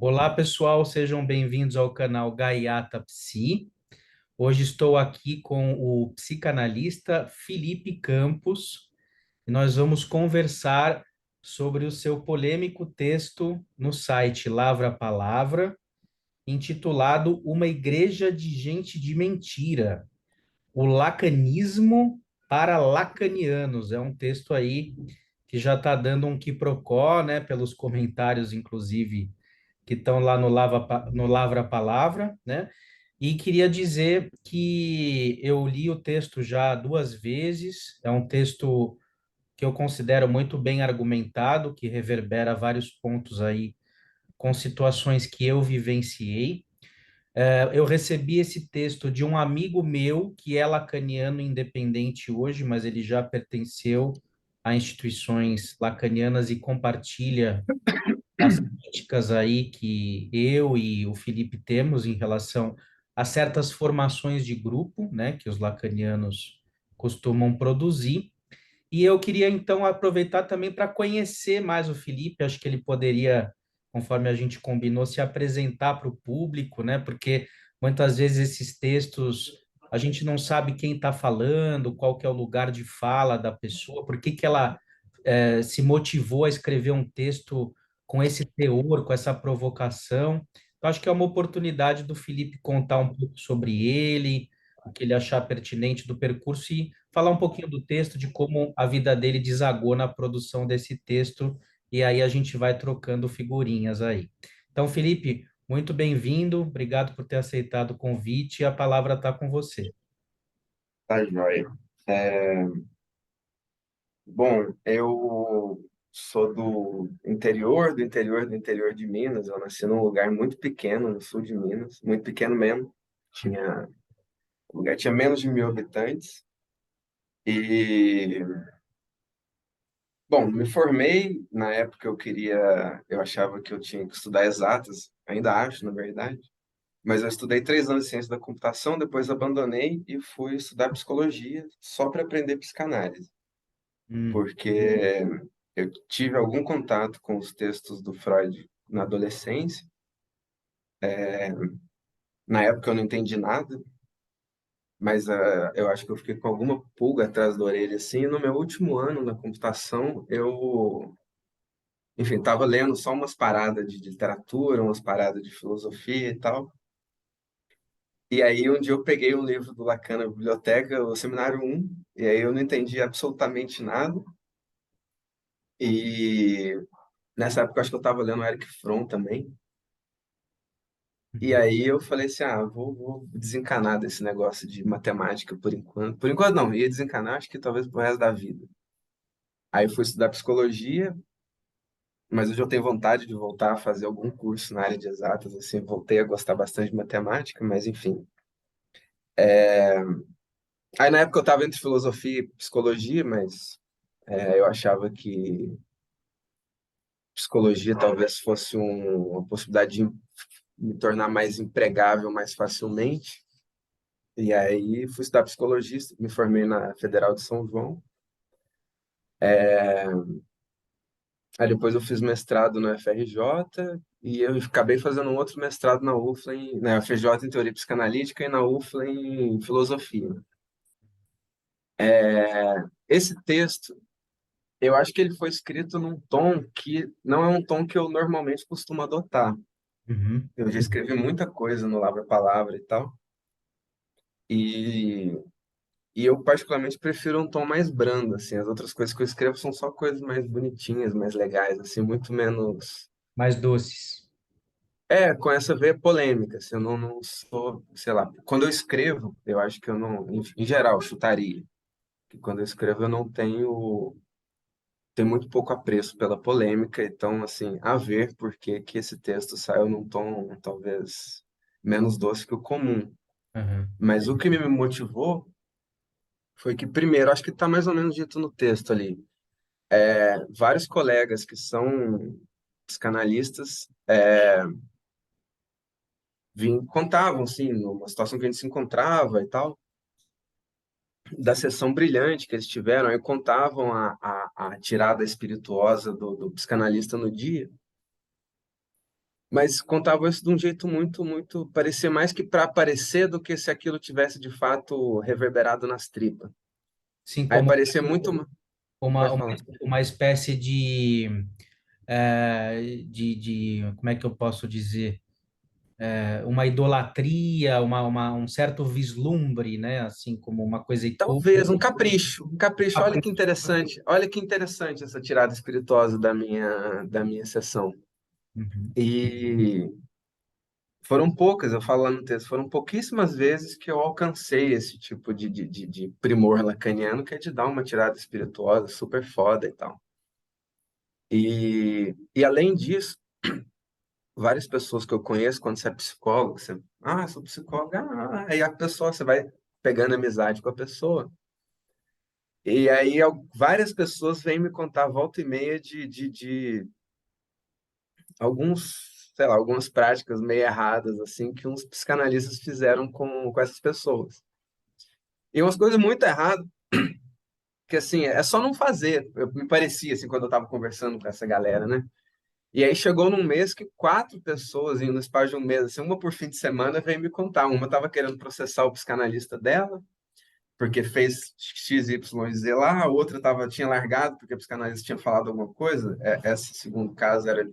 Olá, pessoal, sejam bem-vindos ao canal Gaiata Psi. Hoje estou aqui com o psicanalista Felipe Campos e nós vamos conversar sobre o seu polêmico texto no site Lavra Palavra, intitulado Uma Igreja de Gente de Mentira, o Lacanismo para Lacanianos. É um texto aí que já está dando um quiprocó, né, pelos comentários, inclusive que estão lá no Lavra Palavra, né? E queria dizer que eu li o texto já duas vezes, é um texto que eu considero muito bem argumentado, que reverbera vários pontos aí com situações que eu vivenciei. Eu recebi esse texto de um amigo meu que é lacaniano independente hoje, mas ele já pertenceu a instituições lacanianas e compartilha as críticas aí que eu e o Felipe temos em relação a certas formações de grupo, né, que os lacanianos costumam produzir. E eu queria então aproveitar também para conhecer mais o Felipe, acho que ele poderia, conforme a gente combinou, se apresentar para o público, né, porque muitas vezes esses textos a gente não sabe quem está falando, qual que é o lugar de fala da pessoa, por que que ela se motivou a escrever um texto com esse teor, com essa provocação. Eu acho que é uma oportunidade do Felipe contar um pouco sobre ele, o que ele achar pertinente do percurso e falar um pouquinho do texto, de como a vida dele desagou na produção desse texto, e aí a gente vai trocando figurinhas aí. Então, Felipe, muito bem-vindo, obrigado por ter aceitado o convite, e a palavra está com você. Tá joia. É, bom, eu sou do interior de Minas. Eu nasci num lugar muito pequeno, no sul de Minas, muito pequeno mesmo. O lugar tinha menos de 1.000 habitantes. E, bom, me formei. Na época eu achava que eu tinha que estudar exatas, ainda acho, na verdade. Mas eu estudei 3 anos de ciência da computação, depois abandonei e fui estudar psicologia só para aprender psicanálise. Hum, Porque eu tive algum contato com os textos do Freud na adolescência. Na época eu não entendi nada, mas eu acho que eu fiquei com alguma pulga atrás da orelha, assim. E no meu último ano na computação, enfim, estava lendo só umas paradas de literatura, umas paradas de filosofia e tal. E aí um dia eu peguei um livro do Lacan na biblioteca, o Seminário 1, e aí eu não entendi absolutamente nada. E nessa época eu acho que eu estava lendo o Eric Fromm também. E uhum. aí eu falei assim, vou desencanar desse negócio de matemática por enquanto. Por enquanto não, ia desencanar, acho que talvez pro resto da vida. Aí eu fui estudar psicologia, mas hoje eu tenho vontade de voltar a fazer algum curso na área de exatas, assim, voltei a gostar bastante de matemática, mas enfim. Aí na época eu estava entre filosofia e psicologia, mas eu achava que psicologia talvez fosse uma possibilidade de me tornar mais empregável mais facilmente. E aí fui estudar psicologia, me formei na Federal de São João. Aí depois eu fiz mestrado no FRJ e eu acabei fazendo um outro mestrado na UFLA, na FRJ em teoria psicanalítica e na UFLA em filosofia. Esse texto, eu acho que ele foi escrito num tom que não é um tom que eu normalmente costumo adotar. Uhum. Eu já escrevi muita coisa no Lavra Palavra e tal, e, e eu particularmente prefiro um tom mais brando, assim. As outras coisas que eu escrevo são só coisas mais bonitinhas, mais legais, assim, muito menos. Mais doces. Com essa veia polêmica, assim, eu não sou, sei lá, quando eu escrevo, eu acho que eu não, em geral, chutaria, que quando eu escrevo eu não tenho muito pouco apreço pela polêmica, então, assim, a ver por que que esse texto saiu num tom talvez menos doce que o comum. Uhum. Mas o que me motivou foi que, primeiro, acho que está mais ou menos dito no texto ali, vários colegas que são psicanalistas contavam, assim, numa situação que a gente se encontrava e tal, da sessão brilhante que eles tiveram, aí contavam a tirada espirituosa do psicanalista no dia. Mas contava isso de um jeito muito, muito, parecia mais que para aparecer do que se aquilo tivesse de fato reverberado nas tripas. Sim, Aí como parecia muito, uma, pode uma, falar. uma espécie como é que eu posso dizer? Uma idolatria, um certo vislumbre, né? Assim, como uma coisa icônica. Talvez um capricho, um capricho. Olha que interessante essa tirada espirituosa da minha sessão. Uhum. E foram poucas, eu falo lá no texto, foram pouquíssimas vezes que eu alcancei esse tipo de primor lacaniano, que é de dar uma tirada espirituosa super foda e tal. E além disso, várias pessoas que eu conheço, quando você é psicólogo, sou psicóloga, aí a pessoa, você vai pegando amizade com a pessoa. E aí várias pessoas vêm me contar volta e meia de sei lá, algumas práticas meio erradas, assim, que uns psicanalistas fizeram com essas pessoas. E umas coisas muito erradas, que assim, é só não fazer. Me parecia, assim, quando eu estava conversando com essa galera, né? E aí chegou num mês que 4 pessoas, no espaço de um mês, assim, uma por fim de semana, veio me contar. Uma estava querendo processar o psicanalista dela, porque fez X, Y, Z lá, a outra tinha largado porque o psicanalista tinha falado alguma coisa. Esse segundo caso era de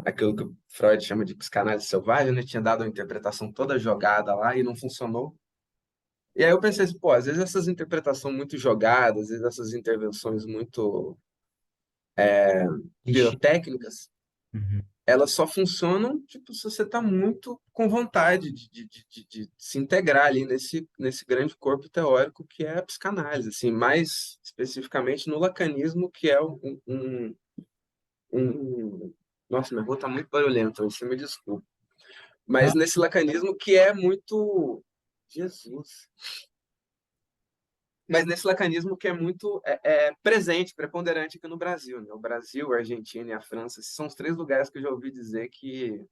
aquilo que o Freud chama de psicanálise selvagem, né? Tinha dado uma interpretação toda jogada lá e não funcionou. E aí eu pensei assim, pô, às vezes essas interpretações muito jogadas, às vezes essas intervenções muito Clichê. pirotécnicas, Uhum. elas só funcionam, tipo, se você está muito com vontade de se integrar ali nesse grande corpo teórico que é a psicanálise, assim, mais especificamente no lacanismo, que é Nossa, minha rua está muito barulhenta, você me desculpa. Não, Mas nesse lacanismo que é muito... Jesus! Mas nesse lacanismo que é muito presente, preponderante aqui no Brasil, né? O Brasil, a Argentina e a França são os 3 lugares que eu já ouvi dizer que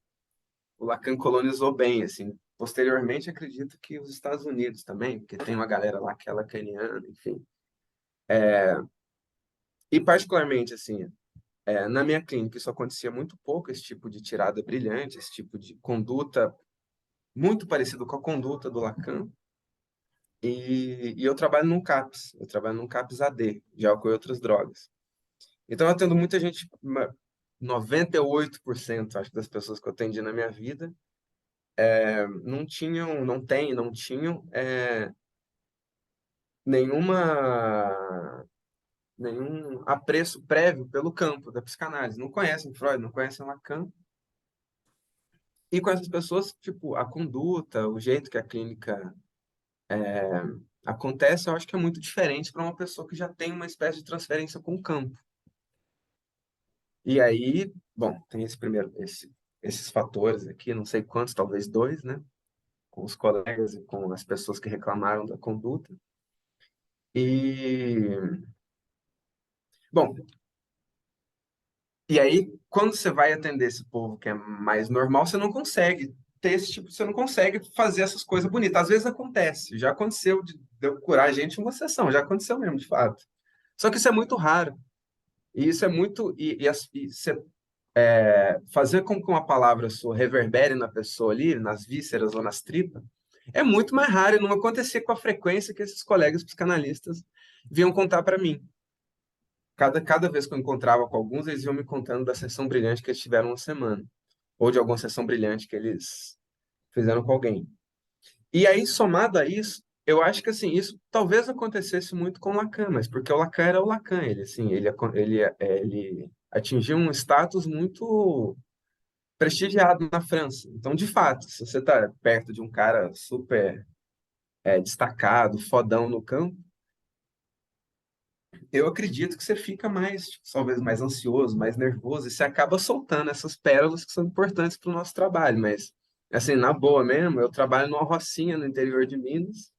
o Lacan colonizou bem, assim. Posteriormente, acredito que os Estados Unidos também, porque tem uma galera lá que é lacaniana, enfim. E particularmente, assim, na minha clínica isso acontecia muito pouco, esse tipo de tirada brilhante, esse tipo de conduta muito parecido com a conduta do Lacan. E eu trabalho num CAPS, eu trabalho num CAPS AD, de álcool e outras drogas. Então, eu atendo muita gente, 98%, acho, das pessoas que eu atendi na minha vida, não tinham nenhuma, nenhum apreço prévio pelo campo da psicanálise. Não conhecem Freud, não conhecem Lacan. E com essas pessoas, tipo, a conduta, o jeito que a clínica acontece, eu acho que é muito diferente para uma pessoa que já tem uma espécie de transferência com o campo. E aí, bom, tem esses fatores aqui, não sei quantos, talvez 2, né? Com os colegas e com as pessoas que reclamaram da conduta. E, bom, e aí, quando você vai atender esse povo que é mais normal, você não consegue ter esse tipo, você não consegue fazer essas coisas bonitas. Às vezes acontece, já aconteceu de eu curar a gente em uma sessão, já aconteceu mesmo, de fato. Só que isso é muito raro. E isso é muito. E você fazer com que uma palavra sua reverbere na pessoa ali, nas vísceras ou nas tripas, é muito mais raro e não acontecia com a frequência que esses colegas psicanalistas vinham contar para mim. Cada vez que eu encontrava com alguns, eles iam me contando da sessão brilhante que eles tiveram uma semana, ou de alguma sessão brilhante que eles fizeram com alguém. E aí, somado a isso, eu acho que assim, isso talvez acontecesse muito com o Lacan, mas porque o Lacan era o Lacan, ele assim, ele atingiu um status muito prestigiado na França. Então, de fato, se você está perto de um cara super destacado, fodão no campo, eu acredito que você fica mais, tipo, talvez mais ansioso, mais nervoso, e você acaba soltando essas pérolas que são importantes para o nosso trabalho. Mas, assim, na boa mesmo, eu trabalho numa rocinha no interior de Minas,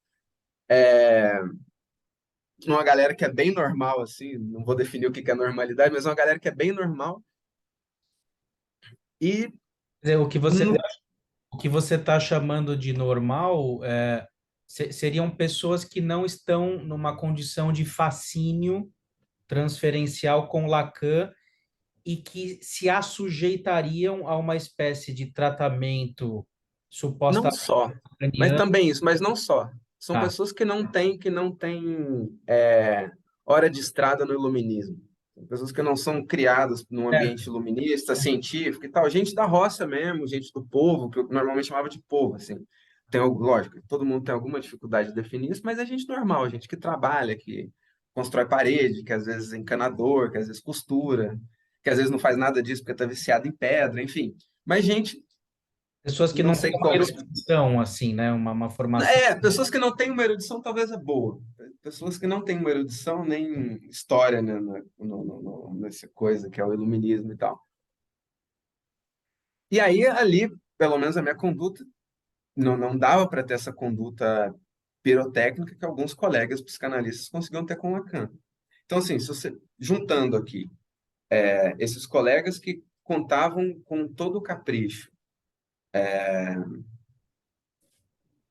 uma galera que é bem normal, assim, não vou definir o que que é normalidade, mas uma galera que é bem normal. E quer dizer, no- o que você está chamando de normal seriam pessoas que não estão numa condição de fascínio transferencial com Lacan e que se assujeitariam a uma espécie de tratamento Não supostamente só, mas craniano. também isso, mas não só. São Tá, pessoas que não têm hora de estrada no iluminismo. São pessoas que não são criadas num ambiente certo. iluminista, científico e tal. Gente da roça mesmo, gente do povo, que eu normalmente chamava de povo, assim. Lógico, todo mundo tem alguma dificuldade de definir isso, mas é gente normal, gente que trabalha, que constrói parede, que às vezes é encanador, que às vezes costura, que às vezes não faz nada disso porque está viciado em pedra, enfim. Mas gente, Pessoas que não não têm sei uma como. erudição, assim, né? Uma formação. Pessoas que não têm uma erudição talvez é boa. Pessoas que não têm uma erudição nem história, né, nessa coisa que é o iluminismo e tal. E aí, ali, pelo menos a minha conduta, não dava para ter essa conduta pirotécnica que alguns colegas psicanalistas conseguiam ter com Lacan. Então, assim, se você, juntando aqui, esses colegas que contavam com todo o capricho,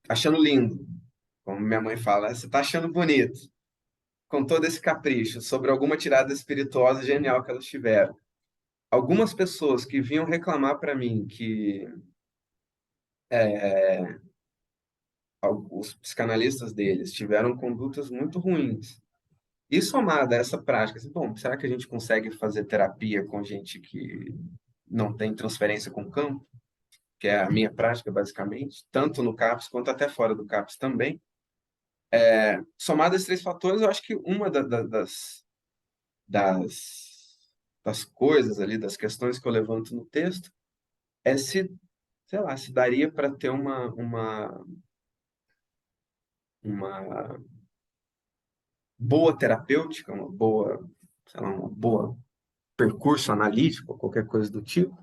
achando lindo, como minha mãe fala, você está achando bonito, com todo esse capricho sobre alguma tirada espirituosa genial que elas tiveram. Algumas pessoas que vinham reclamar para mim que os psicanalistas deles tiveram condutas muito ruins. E somada a essa prática, assim, bom, será que a gente consegue fazer terapia com gente que não tem transferência com o campo? Que é a minha prática, basicamente, tanto no CAPS quanto até fora do CAPS também. Somado a esses três fatores, eu acho que uma das, das coisas ali, das questões que eu levanto no texto, é se, sei lá, se daria para ter uma boa terapêutica, uma boa, sei lá, uma boa percurso analítico, qualquer coisa do tipo,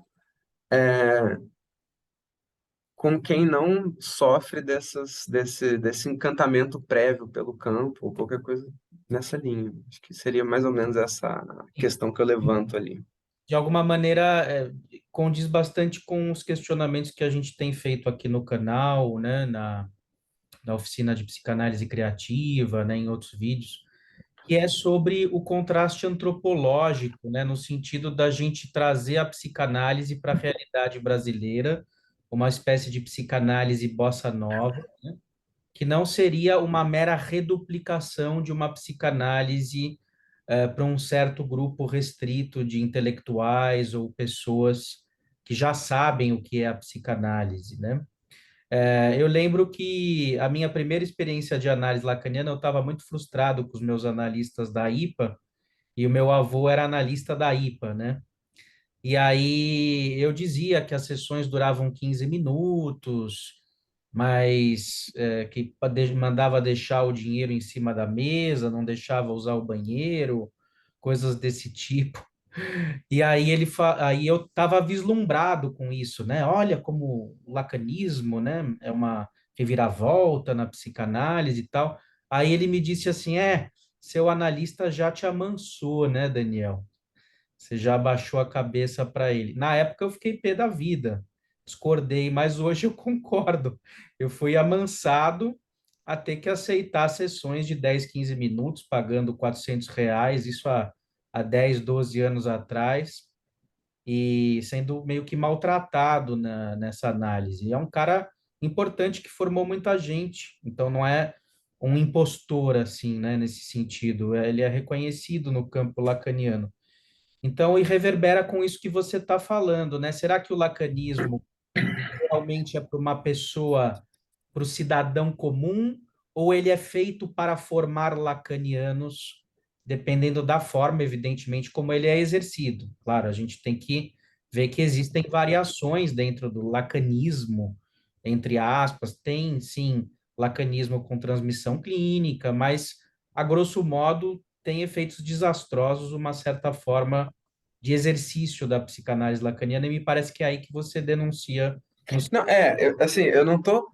com quem não sofre desse encantamento prévio pelo campo, ou qualquer coisa nessa linha. Acho que seria mais ou menos essa questão que eu levanto ali. De alguma maneira, condiz bastante com os questionamentos que a gente tem feito aqui no canal, né? Na oficina de psicanálise criativa, né? Em outros vídeos, que é sobre o contraste antropológico, né? No sentido da gente trazer a psicanálise para a realidade brasileira, uma espécie de psicanálise bossa nova, que não seria uma mera reduplicação de uma psicanálise para um certo grupo restrito de intelectuais ou pessoas que já sabem o que é a psicanálise, né? Eu lembro que a minha primeira experiência de análise lacaniana, eu estava muito frustrado com os meus analistas da IPA, e o meu avô era analista da IPA, né? E aí eu dizia que as sessões duravam 15 minutos, mas que mandava deixar o dinheiro em cima da mesa, não deixava usar o banheiro, coisas desse tipo. E aí aí eu estava vislumbrado com isso, né? Olha como o lacanismo, né, é uma reviravolta na psicanálise e tal. Aí ele me disse assim: seu analista já te amansou, né, Daniel? Você já abaixou a cabeça para ele. Na época eu fiquei pé da vida, discordei, mas hoje eu concordo. Eu fui amansado a ter que aceitar sessões de 10, 15 minutos, pagando R$ 400, isso há 10, 12 anos atrás, e sendo meio que maltratado nessa análise. E é um cara importante que formou muita gente, então não é um impostor, assim, né, nesse sentido. Ele é reconhecido no campo lacaniano. Então, e reverbera com isso que você está falando, né? Será que o lacanismo realmente é para uma pessoa, para o cidadão comum, ou ele é feito para formar lacanianos, dependendo da forma, evidentemente, como ele é exercido? Claro, a gente tem que ver que existem variações dentro do lacanismo, entre aspas, tem sim lacanismo com transmissão clínica, mas a grosso modo tem efeitos desastrosos, uma certa forma de exercício da psicanálise lacaniana, e me parece que é aí que você denuncia no Não, assim, eu não estou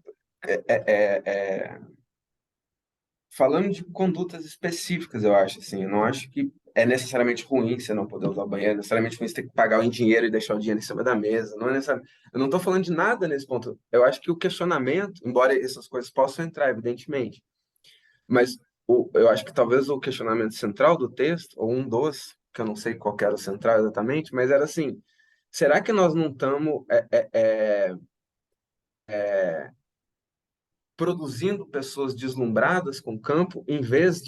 falando de condutas específicas, eu acho, assim, eu não acho que é necessariamente ruim você não poder usar o banheiro, necessariamente ruim você ter que pagar em dinheiro e deixar o dinheiro em cima da mesa, não é necessariamente, eu não estou falando de nada nesse ponto, eu acho que o questionamento, embora essas coisas possam entrar, evidentemente, mas eu acho que talvez o questionamento central do texto, ou um dos, que eu não sei qual que era o central exatamente, mas era assim, será que nós não estamos produzindo pessoas deslumbradas com o campo, em vez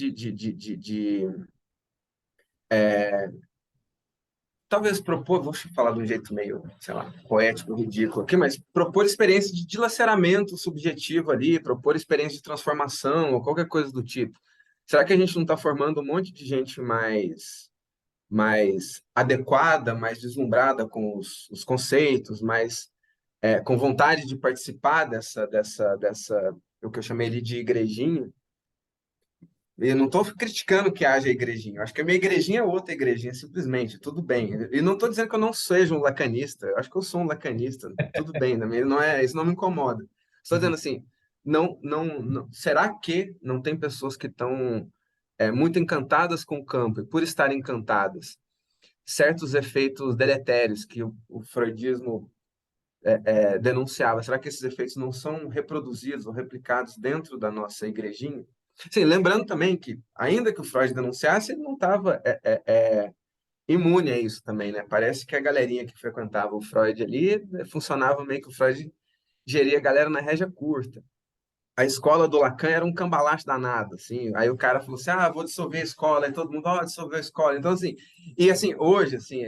talvez propor, vou falar de um jeito meio, sei lá, poético, ridículo aqui, mas propor experiência de dilaceramento subjetivo ali, propor experiência de transformação ou qualquer coisa do tipo. Será que a gente não está formando um monte de gente mais adequada, mais deslumbrada com os conceitos, mais com vontade de participar dessa, o que eu chamei ali de igrejinha? Eu não estou criticando que haja igrejinha. Eu acho que a minha igrejinha é outra igrejinha, simplesmente. Tudo bem. E não estou dizendo que eu não seja um lacanista. Eu acho que eu sou um lacanista. Tudo bem. Não é, isso não me incomoda. Estou dizendo assim, será que não tem pessoas que estão muito encantadas com o campo e por estarem encantadas, certos efeitos deletérios que o freudismo denunciava, será que esses efeitos não são reproduzidos ou replicados dentro da nossa igrejinha? Sim, lembrando também que, ainda que o Freud denunciasse, ele não estava imune a isso também, né? Parece que a galerinha que frequentava o Freud ali funcionava meio que o Freud geria a galera na rédea curta. A escola do Lacan era um cambalache danado, assim. Aí o cara falou assim, ah, vou dissolver a escola. Aí todo mundo, ó, dissolveu a escola. Então, assim, e assim, hoje, assim,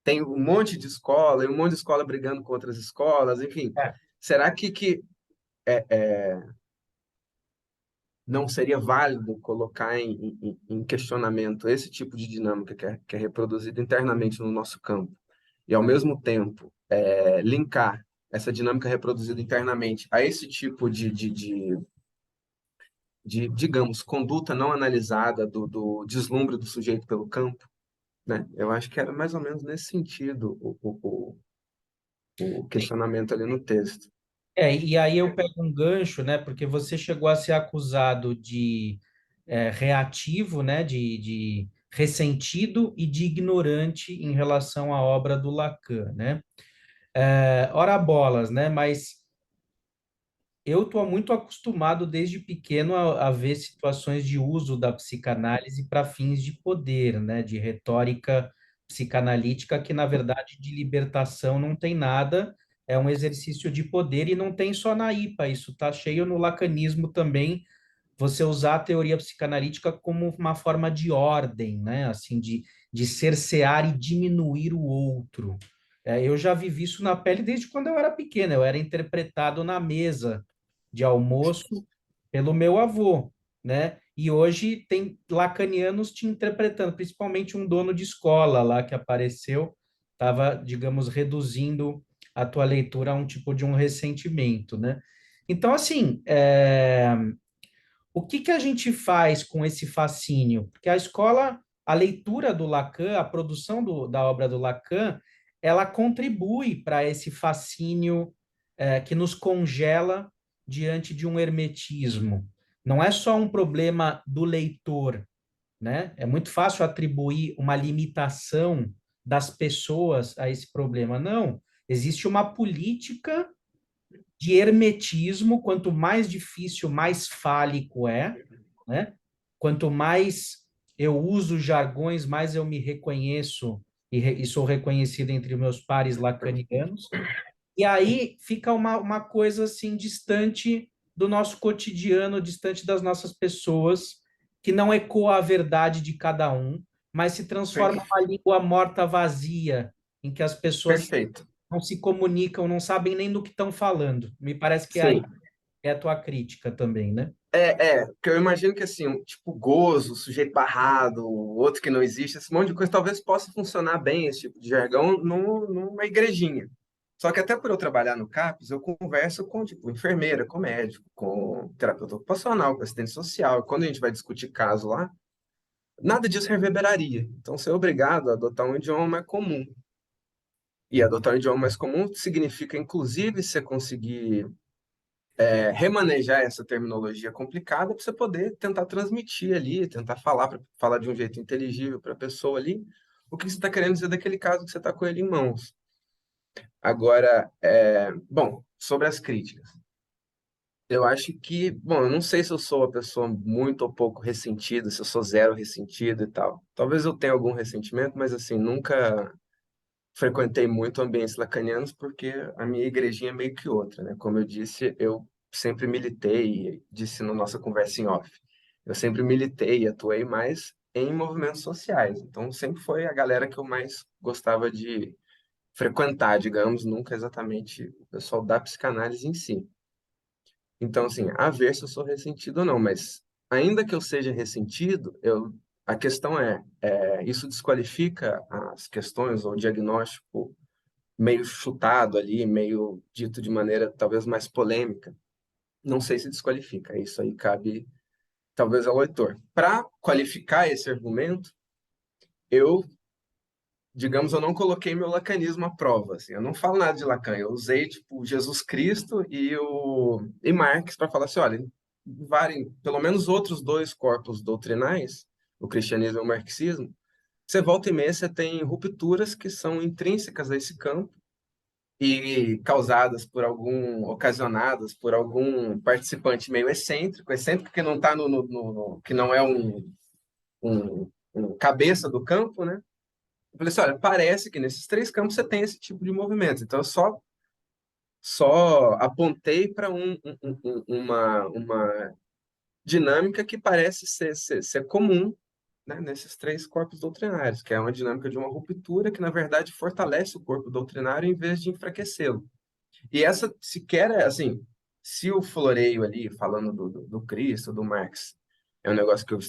tem um monte de escola, e um monte de escola brigando com outras escolas, enfim. É. Será que não seria válido colocar em questionamento esse tipo de dinâmica que é reproduzida internamente no nosso campo? E, ao mesmo tempo, linkar essa dinâmica reproduzida internamente a esse tipo digamos, conduta não analisada do deslumbre do sujeito pelo campo, né? Eu acho que era mais ou menos nesse sentido o questionamento ali no texto. E aí eu pego um gancho, né? Porque você chegou a ser acusado de reativo, né? De ressentido e de ignorante em relação à obra do Lacan, né? Ora bolas, né? Mas eu estou muito acostumado desde pequeno a ver situações de uso da psicanálise para fins de poder, né? De retórica psicanalítica que, na verdade, de libertação não tem nada, é um exercício de poder e não tem só na IPA, isso está cheio no lacanismo também, você usar a teoria psicanalítica como uma forma de ordem, né? Assim, de cercear e diminuir o outro. Eu já vivi isso na pele desde quando eu era pequeno, eu era interpretado na mesa de almoço pelo meu avô, né? E hoje tem lacanianos te interpretando, principalmente um dono de escola lá que apareceu, estava, digamos, reduzindo a tua leitura a um tipo de um ressentimento, né? Então, assim, o que que a gente faz com esse fascínio? Porque a escola, a leitura do Lacan, a produção da obra do Lacan, ela contribui para esse fascínio que nos congela diante de um hermetismo. Não é só um problema do leitor, né? É muito fácil atribuir uma limitação das pessoas a esse problema. Não, existe uma política de hermetismo, quanto mais difícil, mais fálico é, né? Quanto mais eu uso jargões, mais eu me reconheço e sou reconhecido entre meus pares lacanianos. E aí fica uma coisa assim distante do nosso cotidiano, distante das nossas pessoas, que não ecoa a verdade de cada um, mas se transforma Per- numa língua morta vazia, em que as pessoas Perfeito. não se comunicam, não sabem nem do que estão falando. Me parece que aí Sim. é a tua crítica também, né? Porque eu imagino que assim, tipo gozo, sujeito barrado, outro que não existe, esse monte de coisa talvez possa funcionar bem, esse tipo de jargão, numa igrejinha. Só que até por eu trabalhar no CAPS, eu converso com, tipo, enfermeira, com médico, com terapeuta ocupacional, com assistente social. Quando a gente vai discutir caso lá, nada disso reverberaria. Então, ser obrigado a adotar um idioma comum. E adotar um idioma mais comum significa, inclusive, você conseguir remanejar essa terminologia complicada para você poder tentar transmitir ali, tentar falar de um jeito inteligível para a pessoa ali o que você está querendo dizer daquele caso que você está com ele em mãos. Agora, bom, sobre as críticas. Eu acho que, bom, eu não sei se eu sou uma pessoa muito ou pouco ressentida, se eu sou zero ressentido e tal. Talvez eu tenha algum ressentimento, mas assim, nunca frequentei muito ambientes lacanianos porque a minha igrejinha é meio que outra, né? Como eu disse, eu sempre militei, disse na nossa conversa em off, eu sempre militei e atuei mais em movimentos sociais. Então, sempre foi a galera que eu mais gostava de frequentar, digamos, nunca exatamente o pessoal da psicanálise em si. Então, assim, a ver se eu sou ressentido ou não, mas ainda que eu seja ressentido, a questão isso desqualifica as questões ou o diagnóstico meio chutado ali, meio dito de maneira talvez mais polêmica? Não sei se desqualifica, isso aí cabe talvez ao leitor. Para qualificar esse argumento, eu, digamos, eu não coloquei meu lacanismo à prova, assim, eu não falo nada de Lacan, eu usei tipo Jesus Cristo e Marx para falar assim, olha, pelo menos outros dois corpos doutrinais, o cristianismo e o marxismo, você volta e meia, você tem rupturas que são intrínsecas a esse campo e causadas por ocasionadas por algum participante meio excêntrico que não está que não é um cabeça do campo, né? Eu falei assim, olha, parece que nesses três campos você tem esse tipo de movimento. Então, eu só apontei para uma dinâmica que parece ser comum, né, nesses três corpos doutrinários, que é uma dinâmica de uma ruptura que, na verdade, fortalece o corpo doutrinário em vez de enfraquecê-lo. E essa sequer é, assim, se o floreio ali, falando do Cristo, do Marx, é um negócio que eu,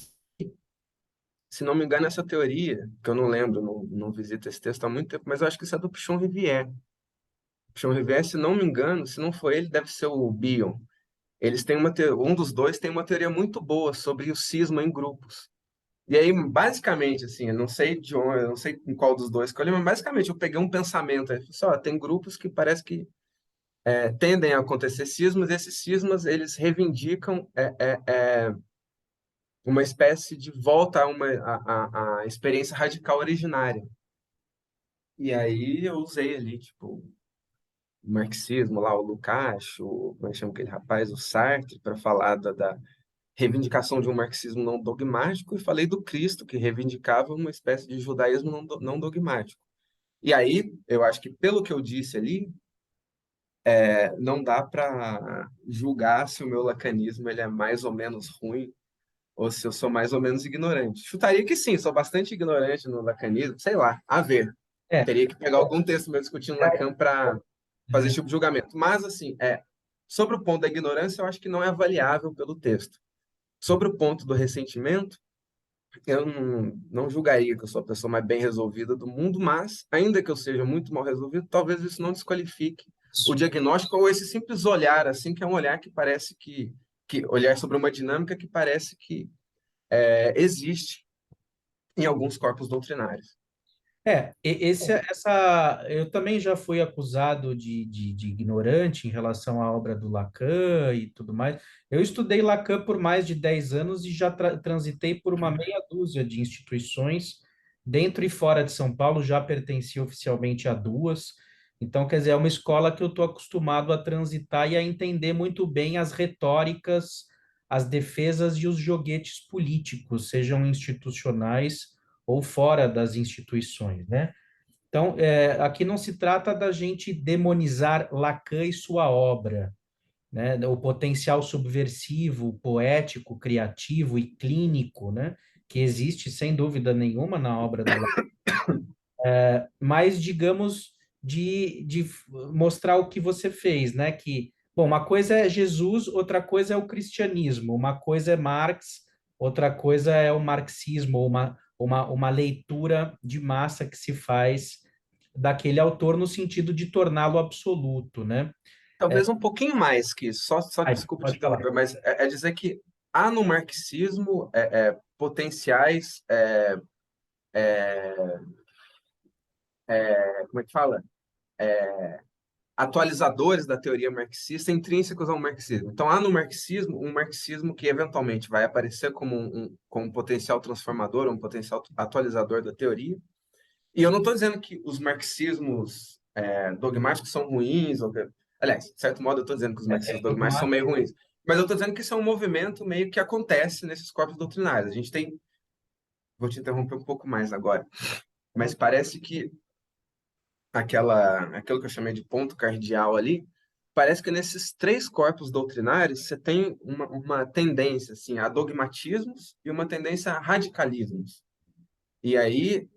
se não me engano, essa teoria, que eu não lembro, não visito esse texto há muito tempo, mas eu acho que isso é do Pichon Rivière. Pichon Rivière, se não me engano, se não for ele, deve ser o Bion. Eles têm um dos dois tem uma teoria muito boa sobre o cisma em grupos. E aí, basicamente, assim, eu não sei de onde, eu não sei em qual dos dois escolhi, mas basicamente eu peguei um pensamento aí, só tem grupos que parece que tendem a acontecer cismas, e esses cismas eles reivindicam uma espécie de volta a experiência radical originária. E aí eu usei ali, tipo, o marxismo lá, o Lukács, como é que chama aquele rapaz, o Sartre, para falar da reivindicação de um marxismo não dogmático, e falei do Cristo, que reivindicava uma espécie de judaísmo não dogmático. E aí, eu acho que pelo que eu disse ali, não dá para julgar se o meu lacanismo ele é mais ou menos ruim ou se eu sou mais ou menos ignorante. Chutaria que sim, sou bastante ignorante no lacanismo, sei lá, a ver. É, Teria que pegar algum texto meu discutindo Lacan para fazer esse tipo de julgamento. Mas, assim, sobre o ponto da ignorância, eu acho que não é avaliável pelo texto. Sobre o ponto do ressentimento, eu não julgaria que eu sou a pessoa mais bem resolvida do mundo, mas, ainda que eu seja muito mal resolvido, talvez isso não desqualifique o diagnóstico ou esse simples olhar, assim, que é um olhar que parece que olhar sobre uma dinâmica que parece que existe em alguns corpos doutrinários. eu também já fui acusado de ignorante em relação à obra do Lacan e tudo mais. Eu estudei Lacan por mais de 10 anos e já transitei por uma meia dúzia de instituições, dentro e fora de São Paulo, já pertenci oficialmente a duas. Então, quer dizer, é uma escola que eu estou acostumado a transitar e a entender muito bem as retóricas, as defesas e os joguetes políticos, sejam institucionais ou fora das instituições, né? Então, aqui não se trata da gente demonizar Lacan e sua obra, né? O potencial subversivo, poético, criativo e clínico, né? Que existe sem dúvida nenhuma na obra do Lacan, mas digamos de mostrar o que você fez, né? Que, bom, uma coisa é Jesus, outra coisa é o cristianismo, uma coisa é Marx, outra coisa é o marxismo, uma leitura de massa que se faz daquele autor no sentido de torná-lo absoluto, né? Talvez um pouquinho mais que isso, só Ai, desculpa te pode falar. interromper, mas é dizer que há no marxismo potenciais, como é que fala? Atualizadores da teoria marxista intrínsecos ao marxismo. Então, há no marxismo um marxismo que eventualmente vai aparecer como um potencial transformador, um potencial atualizador da teoria. E eu não estou dizendo que os marxismos dogmáticos são ruins, aliás, de certo modo, eu estou dizendo que os marxismos dogmáticos são meio ruins. Mas eu estou dizendo que isso é um movimento meio que acontece nesses corpos doutrinários. A gente tem, vou te interromper um pouco mais agora, mas parece que aquilo que eu chamei de ponto cardeal ali, parece que nesses três corpos doutrinários você tem uma tendência assim, a dogmatismos e uma tendência a radicalismos. E aí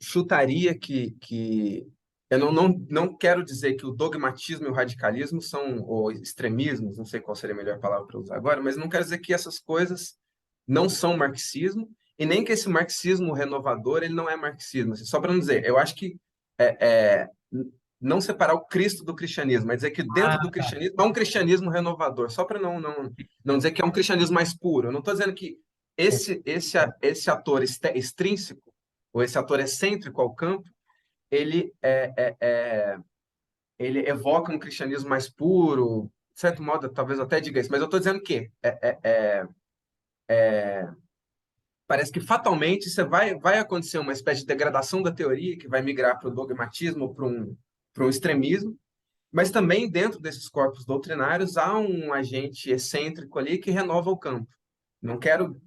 chutaria que eu não quero dizer que o dogmatismo e o radicalismo são ou extremismos, não sei qual seria a melhor palavra para usar agora, mas não quero dizer que essas coisas não são marxismo e nem que esse marxismo renovador ele não é marxismo. Assim, só para não dizer, eu acho que é, é, não separar o Cristo do cristianismo, mas dizer que dentro do Ah, tá. cristianismo há um cristianismo renovador, só para não dizer que é um cristianismo mais puro. Eu não estou dizendo que esse ator extrínseco ou esse ator excêntrico ao campo, ele ele evoca um cristianismo mais puro, de certo modo, talvez eu até diga isso, mas eu estou dizendo que parece que fatalmente vai acontecer uma espécie de degradação da teoria, que vai migrar para o dogmatismo, para um extremismo, mas também dentro desses corpos doutrinários há um agente excêntrico ali que renova o campo. Não quero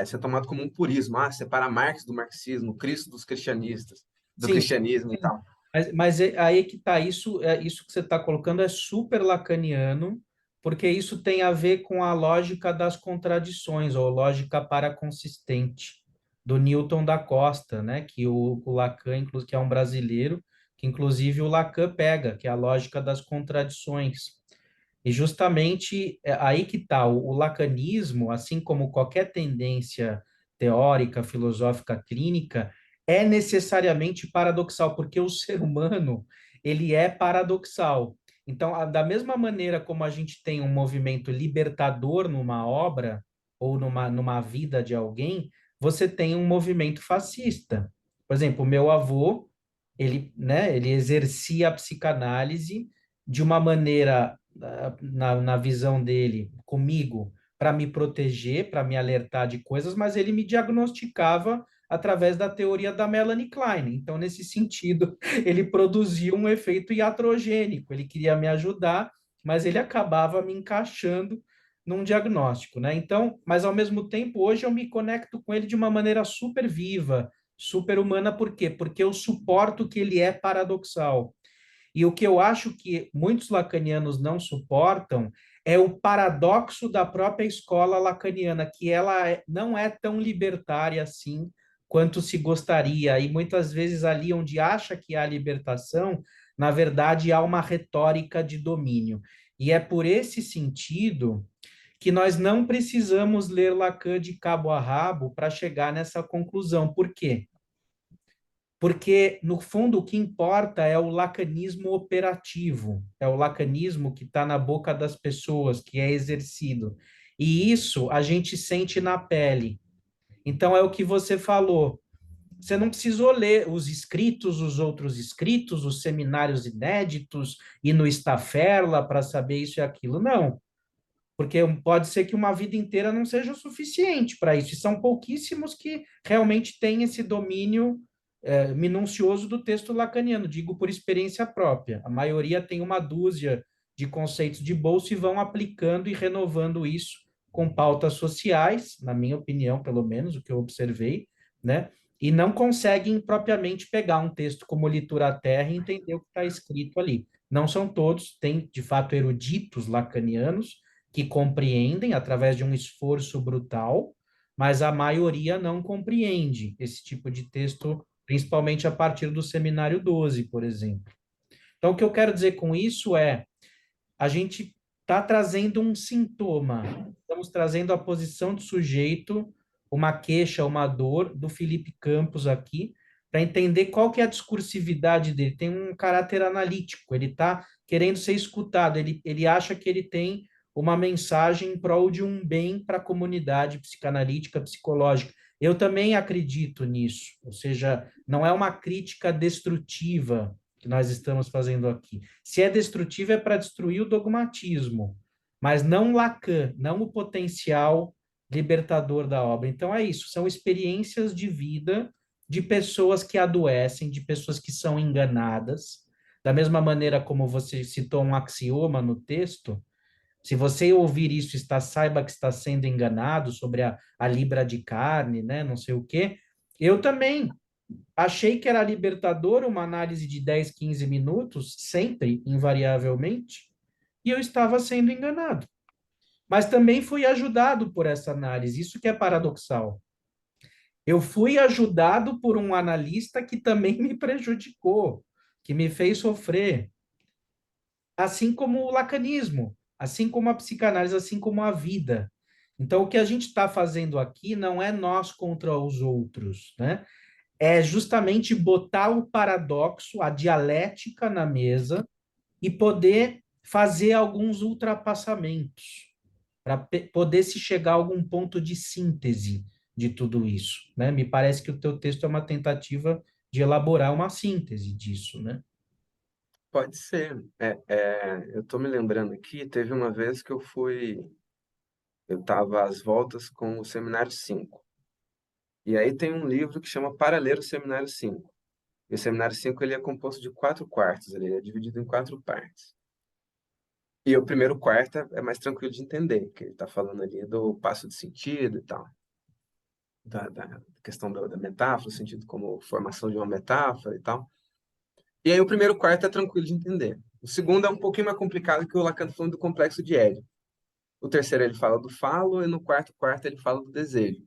ser tomado como um purismo, separar Marx do marxismo, Cristo dos cristianistas, do Sim, cristianismo e tal. mas aí que tá, isso que você está colocando é super lacaniano, porque isso tem a ver com a lógica das contradições, ou lógica paraconsistente, do Newton da Costa, né? Que o Lacan, inclusive, que é um brasileiro, que inclusive o Lacan pega, que é a lógica das contradições. E justamente aí que está o lacanismo, assim como qualquer tendência teórica, filosófica, clínica, é necessariamente paradoxal, porque o ser humano, ele é paradoxal. Então, da mesma maneira como a gente tem um movimento libertador numa obra ou numa vida de alguém, você tem um movimento fascista. Por exemplo, o meu avô, ele, né, ele exercia a psicanálise de uma maneira na visão dele, comigo, para me proteger, para me alertar de coisas, mas ele me diagnosticava através da teoria da Melanie Klein. Então, nesse sentido, ele produzia um efeito iatrogênico. Ele queria me ajudar, mas ele acabava me encaixando num diagnóstico, né? Então, mas ao mesmo tempo, hoje eu me conecto com ele de uma maneira super viva, super humana, por quê? Porque eu suporto que ele é paradoxal. E o que eu acho que muitos lacanianos não suportam é o paradoxo da própria escola lacaniana, que não é tão libertária assim quanto se gostaria. E muitas vezes ali onde acha que há libertação, na verdade há uma retórica de domínio. E é por esse sentido que nós não precisamos ler Lacan de cabo a rabo para chegar nessa conclusão. Por quê? Porque, no fundo, o que importa é o lacanismo operativo, é o lacanismo que está na boca das pessoas, que é exercido. E isso a gente sente na pele. Então, é o que você falou. Você não precisou ler os escritos, os outros escritos, os seminários inéditos, e no Staferla para saber isso e aquilo. Não, porque pode ser que uma vida inteira não seja o suficiente para isso. E são pouquíssimos que realmente têm esse domínio minucioso do texto lacaniano, digo por experiência própria. A maioria tem uma dúzia de conceitos de bolso e vão aplicando e renovando isso com pautas sociais, na minha opinião, pelo menos, o que eu observei, né? E não conseguem propriamente pegar um texto como Litura Terra e entender o que está escrito ali. Não são todos, tem de fato eruditos lacanianos que compreendem através de um esforço brutal, mas a maioria não compreende esse tipo de texto, principalmente a partir do Seminário 12, por exemplo. Então, o que eu quero dizer com isso é, a gente está trazendo um sintoma, estamos trazendo a posição do sujeito, uma queixa, uma dor do Felipe Campos aqui, para entender qual que é a discursividade dele. Tem um caráter analítico, ele está querendo ser escutado, ele acha que ele tem uma mensagem em prol de um bem para a comunidade psicanalítica, psicológica. Eu também acredito nisso, ou seja, não é uma crítica destrutiva que nós estamos fazendo aqui. Se é destrutivo, é para destruir o dogmatismo, mas não Lacan, não o potencial libertador da obra. Então é isso, são experiências de vida de pessoas que adoecem, de pessoas que são enganadas, Da mesma maneira como você citou um axioma no texto, se você ouvir isso, saiba que está sendo enganado sobre a libra de carne, né? Não sei o quê. Eu também achei que era libertador uma análise de 10, 15 minutos, sempre, invariavelmente, e eu estava sendo enganado. Mas também fui ajudado por essa análise, isso que é paradoxal. Eu fui ajudado por um analista que também me prejudicou, que me fez sofrer, assim como o lacanismo, assim como a psicanálise, assim como a vida. Então, o que a gente está fazendo aqui não é nós contra os outros, né? É justamente botar o paradoxo, a dialética na mesa e poder fazer alguns ultrapassamentos para poder se chegar a algum ponto de síntese de tudo isso, né? Me parece que o teu texto é uma tentativa de elaborar uma síntese disso, né? Pode ser. Eu estou me lembrando aqui, teve uma vez que eu estava às voltas com o Seminário 5. E aí tem um livro que chama Para Ler o Seminário 5. E o Seminário 5 ele é composto de 4 quartos, ele é dividido em 4 partes. E o primeiro quarto é mais tranquilo de entender, que ele está falando ali do passo de sentido e tal, da questão da metáfora, o sentido como formação de uma metáfora e tal. E aí o primeiro quarto é tranquilo de entender. O segundo é um pouquinho mais complicado, que o Lacan está falando do complexo de Édipo. O terceiro ele fala do falo, e no quarto ele fala do desejo.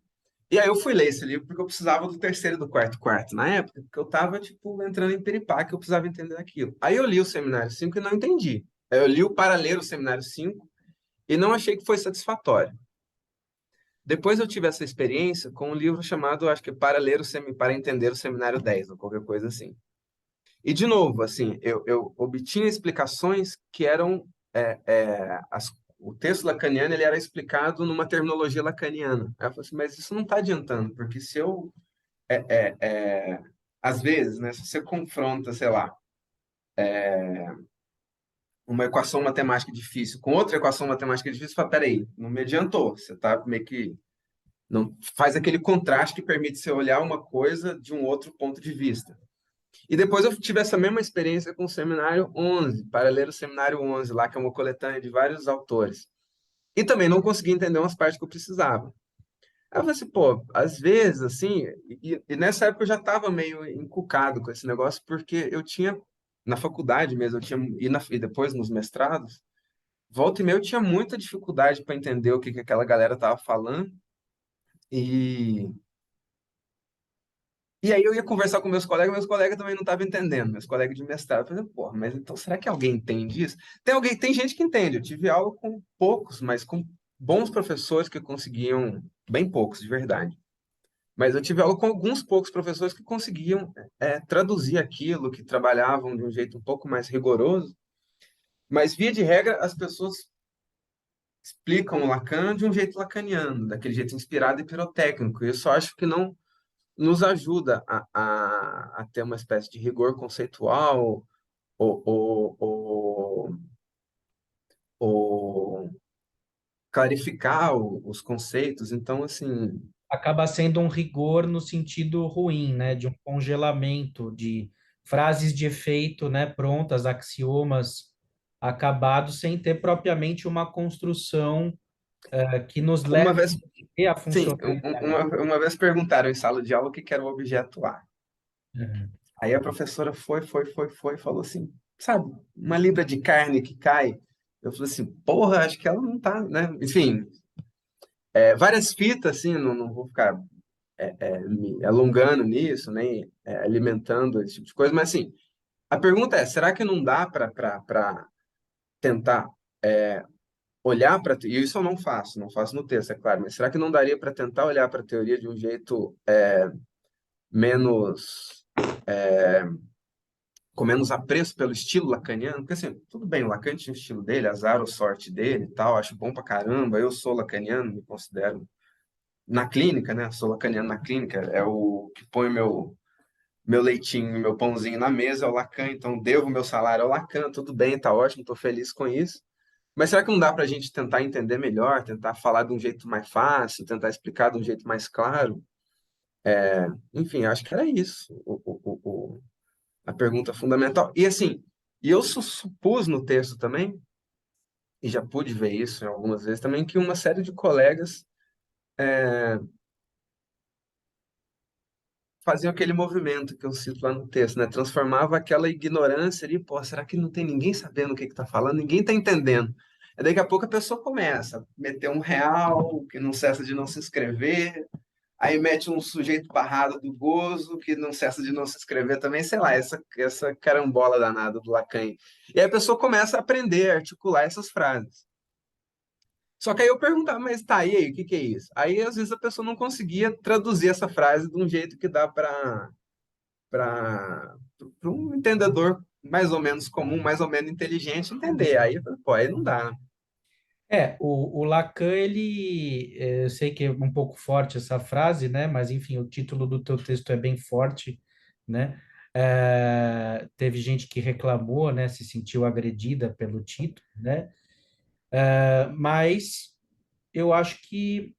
E aí eu fui ler esse livro porque eu precisava do terceiro e do quarto quarto na época, porque eu tava, tipo, entrando em piripaque, eu precisava entender aquilo. Aí eu li o Seminário 5 e não entendi. Aí eu li o Para Ler o Seminário 5 e não achei que foi satisfatório. Depois eu tive essa experiência com um livro chamado, acho que Para Entender o Seminário 10 ou qualquer coisa assim. E, de novo, assim, eu obtinha explicações que eram... o texto lacaniano ele era explicado numa terminologia lacaniana. Aí eu falei assim, mas isso não está adiantando, porque se eu às vezes, né, se você confronta, sei lá, uma equação matemática difícil com outra equação matemática difícil, você fala, peraí, não me adiantou. Você está meio que não faz aquele contraste que permite você olhar uma coisa de um outro ponto de vista. E depois eu tive essa mesma experiência com o Seminário 11, para ler o Seminário 11, lá que é uma coletânea de vários autores. E também não consegui entender umas partes que eu precisava. Aí eu falei assim, pô, às vezes, assim, e nessa época eu já estava meio encucado com esse negócio, porque eu tinha, na faculdade mesmo, e depois nos mestrados, volta e meia eu tinha muita dificuldade para entender o que aquela galera estava falando, e, e aí eu ia conversar com meus colegas também não estavam entendendo, meus colegas de mestrado. Eu falei, pô, mas então será que alguém entende isso? Tem gente que entende, eu tive aula com poucos, mas com bons professores que conseguiam, bem poucos, de verdade. Mas eu tive aula com alguns poucos professores que conseguiam traduzir aquilo, que trabalhavam de um jeito um pouco mais rigoroso. Mas, via de regra, as pessoas explicam o Lacan de um jeito lacaniano, daquele jeito inspirado e pirotécnico. E eu só acho que não nos ajuda a ter uma espécie de rigor conceitual ou, ou, ou, ou clarificar os conceitos. Então, assim, Acaba sendo um rigor no sentido ruim, né? De um congelamento de frases de efeito, né? Prontas, axiomas acabados, sem ter propriamente uma construção que nos uma leve vez, a sim, funcionalidade. uma vez perguntaram em sala de aula o que era o objeto A. Uhum. Aí a professora foi, e falou assim, sabe, uma libra de carne que cai. Eu falei assim, porra, acho que ela não tá, né? Enfim, várias fitas, assim, não vou ficar me alongando nisso, nem alimentando esse tipo de coisa, mas assim, a pergunta é, será que não dá para tentar olhar para... E isso eu não faço no texto, é claro, mas será que não daria para tentar olhar para a teoria de um jeito menos com menos apreço pelo estilo lacaniano, porque assim, tudo bem, o Lacan tinha o estilo dele, azar ou sorte dele e tal, acho bom pra caramba, eu sou lacaniano, me considero na clínica, né? Sou lacaniano na clínica, é o que põe meu leitinho, meu pãozinho na mesa, é o Lacan, então devo meu salário ao Lacan, tudo bem, tá ótimo, tô feliz com isso. Mas será que não dá pra gente tentar entender melhor, tentar falar de um jeito mais fácil, tentar explicar de um jeito mais claro? Enfim, acho que era isso a pergunta fundamental. E assim, E eu supus no texto também, e já pude ver isso algumas vezes também, que uma série de colegas faziam aquele movimento que eu cito lá no texto, né? Transformava aquela ignorância ali, pô, será que não tem ninguém sabendo o que está falando? Ninguém está entendendo. Aí daqui a pouco a pessoa começa a meter um real, que não cessa de não se inscrever, aí mete um sujeito barrado do gozo, que não cessa de não se inscrever também, sei lá, essa carambola danada do Lacan. E aí a pessoa começa a aprender a articular essas frases. Só que aí eu perguntava, mas tá, e aí, o que que é isso? Aí às vezes a pessoa não conseguia traduzir essa frase de um jeito que dá para um entendedor mais ou menos comum, mais ou menos inteligente entender. Aí, pô, aí não dá. O Lacan, eu sei que é um pouco forte essa frase, né? Mas, enfim, o título do teu texto é bem forte, né? Teve gente que reclamou, né? Se sentiu agredida pelo título, né? Mas eu acho que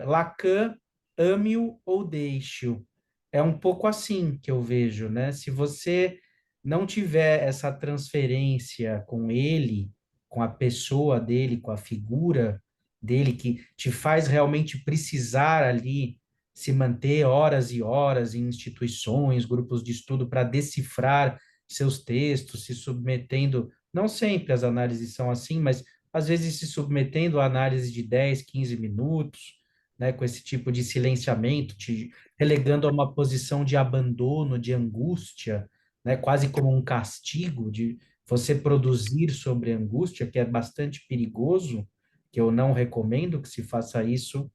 Lacan, ame-o ou deixe-o. É um pouco assim que eu vejo, né? Se você não tiver essa transferência com ele, com a pessoa dele, com a figura dele, que te faz realmente precisar ali se manter horas e horas em instituições, grupos de estudo para decifrar seus textos, se submetendo, não sempre as análises são assim, mas às vezes se submetendo a análise de 10, 15 minutos, né, com esse tipo de silenciamento, te relegando a uma posição de abandono, de angústia, né, quase como um castigo de você produzir sobre a angústia, que é bastante perigoso, que eu não recomendo que se faça isso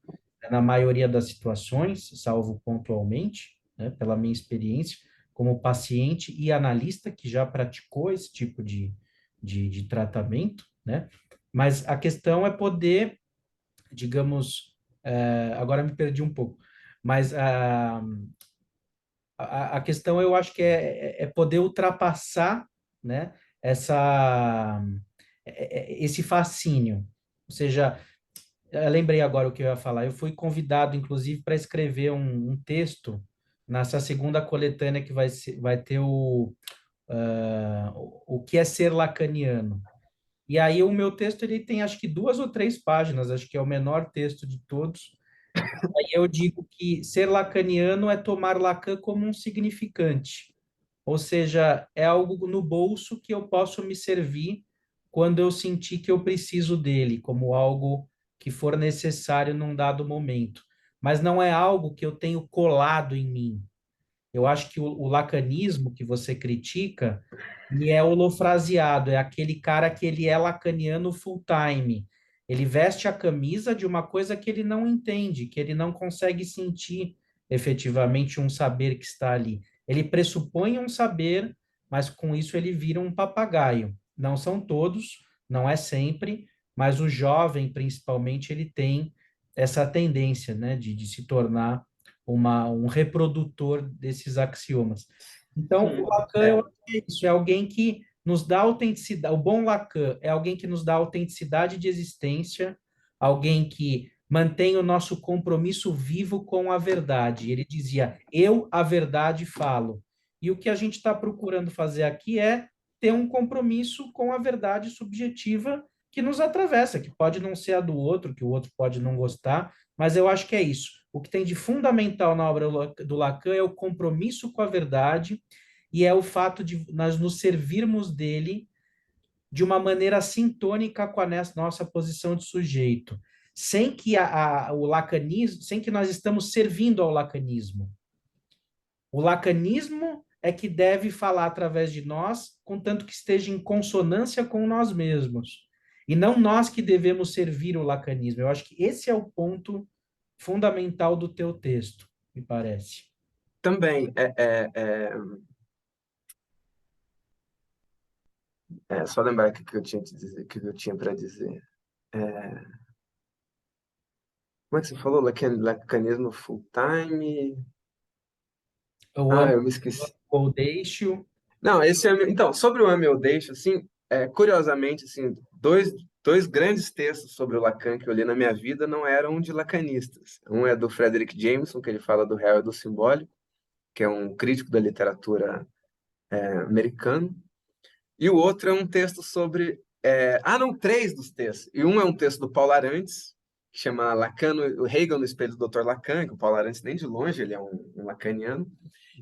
na maioria das situações, salvo pontualmente, né, pela minha experiência como paciente e analista que já praticou esse tipo de tratamento, né? Mas a questão é poder, digamos, agora me perdi um pouco, mas a questão eu acho que é poder ultrapassar, né, esse fascínio. Ou seja, eu lembrei agora o que eu ia falar. Eu fui convidado, inclusive, para escrever um texto nessa segunda coletânea que vai ter o que é ser lacaniano. E aí o meu texto ele tem acho que 2 ou 3 páginas, acho que é o menor texto de todos. Aí eu digo que ser lacaniano é tomar Lacan como um significante, ou seja, é algo no bolso que eu posso me servir quando eu sentir que eu preciso dele, como algo que for necessário num dado momento. Mas não é algo que eu tenho colado em mim. Eu acho que o lacanismo que você critica, ele é holofraseado, é aquele cara que ele é lacaniano full time. Ele veste a camisa de uma coisa que ele não entende, que ele não consegue sentir efetivamente um saber que está ali. Ele pressupõe um saber, mas com isso ele vira um papagaio. Não são todos, não é sempre, mas o jovem, principalmente, ele tem essa tendência, né, de se tornar um reprodutor desses axiomas. Então, o Sim. Lacan, eu É, acho que é isso, é alguém que nos dá autenticidade, o bom Lacan é alguém que nos dá autenticidade de existência, alguém que mantém o nosso compromisso vivo com a verdade. Ele dizia, eu a verdade falo. E o que a gente está procurando fazer aqui é ter um compromisso com a verdade subjetiva que nos atravessa, que pode não ser a do outro, que o outro pode não gostar, mas eu acho que é isso. O que tem de fundamental na obra do Lacan é o compromisso com a verdade e é o fato de nós nos servirmos dele de uma maneira sintônica com a nossa posição de sujeito, sem que o lacanismo, sem que nós estamos servindo ao lacanismo. O lacanismo é que deve falar através de nós, contanto que esteja em consonância com nós mesmos. E não nós que devemos servir o lacanismo. Eu acho que esse é o ponto fundamental do teu texto, me parece. também só lembrar o que eu tinha te dizer, que eu tinha para dizer. É, como é que você falou? Lacanismo full time? Eu Ah, amo eu me esqueci. ou deixo. Não, então, sobre o Ame ou Deixo, assim, curiosamente, assim, dois grandes textos sobre o Lacan que eu li na minha vida não eram de lacanistas. Um é do Frederick Jameson, que ele fala do real e do simbólico, que é um crítico da literatura americano, E o outro é um texto sobre. Não, três dos textos. E um é um texto do Paulo Arantes, que chama Lacan, o Hegel no Espelho do Dr. Lacan, que o Paulo Arantes nem de longe ele é um lacaniano.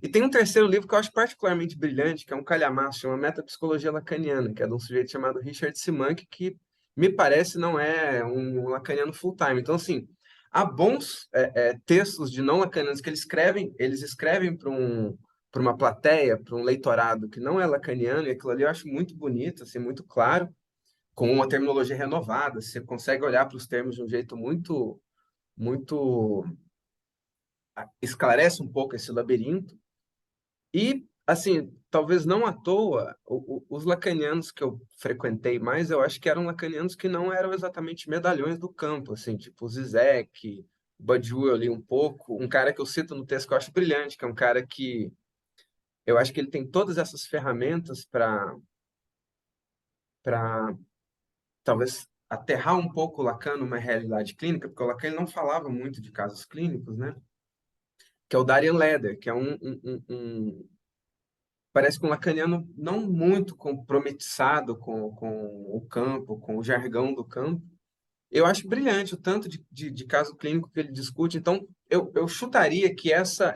E tem um terceiro livro que eu acho particularmente brilhante, que é um calhamaço, chama Metapsicologia Lacaniana, que é de um sujeito chamado Richard Simank, que me parece não é um lacaniano full-time. Então, assim, há bons textos de não lacanianos que eles escrevem para uma plateia, para um leitorado que não é lacaniano, e aquilo ali eu acho muito bonito, assim, muito claro, com uma terminologia renovada. Você consegue olhar para os termos de um jeito muito esclarece um pouco esse labirinto. E, assim, talvez não à toa, os lacanianos que eu frequentei mais, eu acho que eram lacanianos que não eram exatamente medalhões do campo, assim, tipo o Zizek, o Badiou ali um pouco, um cara que eu cito no texto que eu acho brilhante, que é um cara que eu acho que ele tem todas essas ferramentas para talvez aterrar um pouco o Lacan numa realidade clínica, porque o Lacan ele não falava muito de casos clínicos, né? Que é o Darian Leder, que é parece que um lacaniano não muito compromissado com o campo, com o jargão do campo. Eu acho brilhante o tanto de caso clínico que ele discute. Então, eu chutaria que essa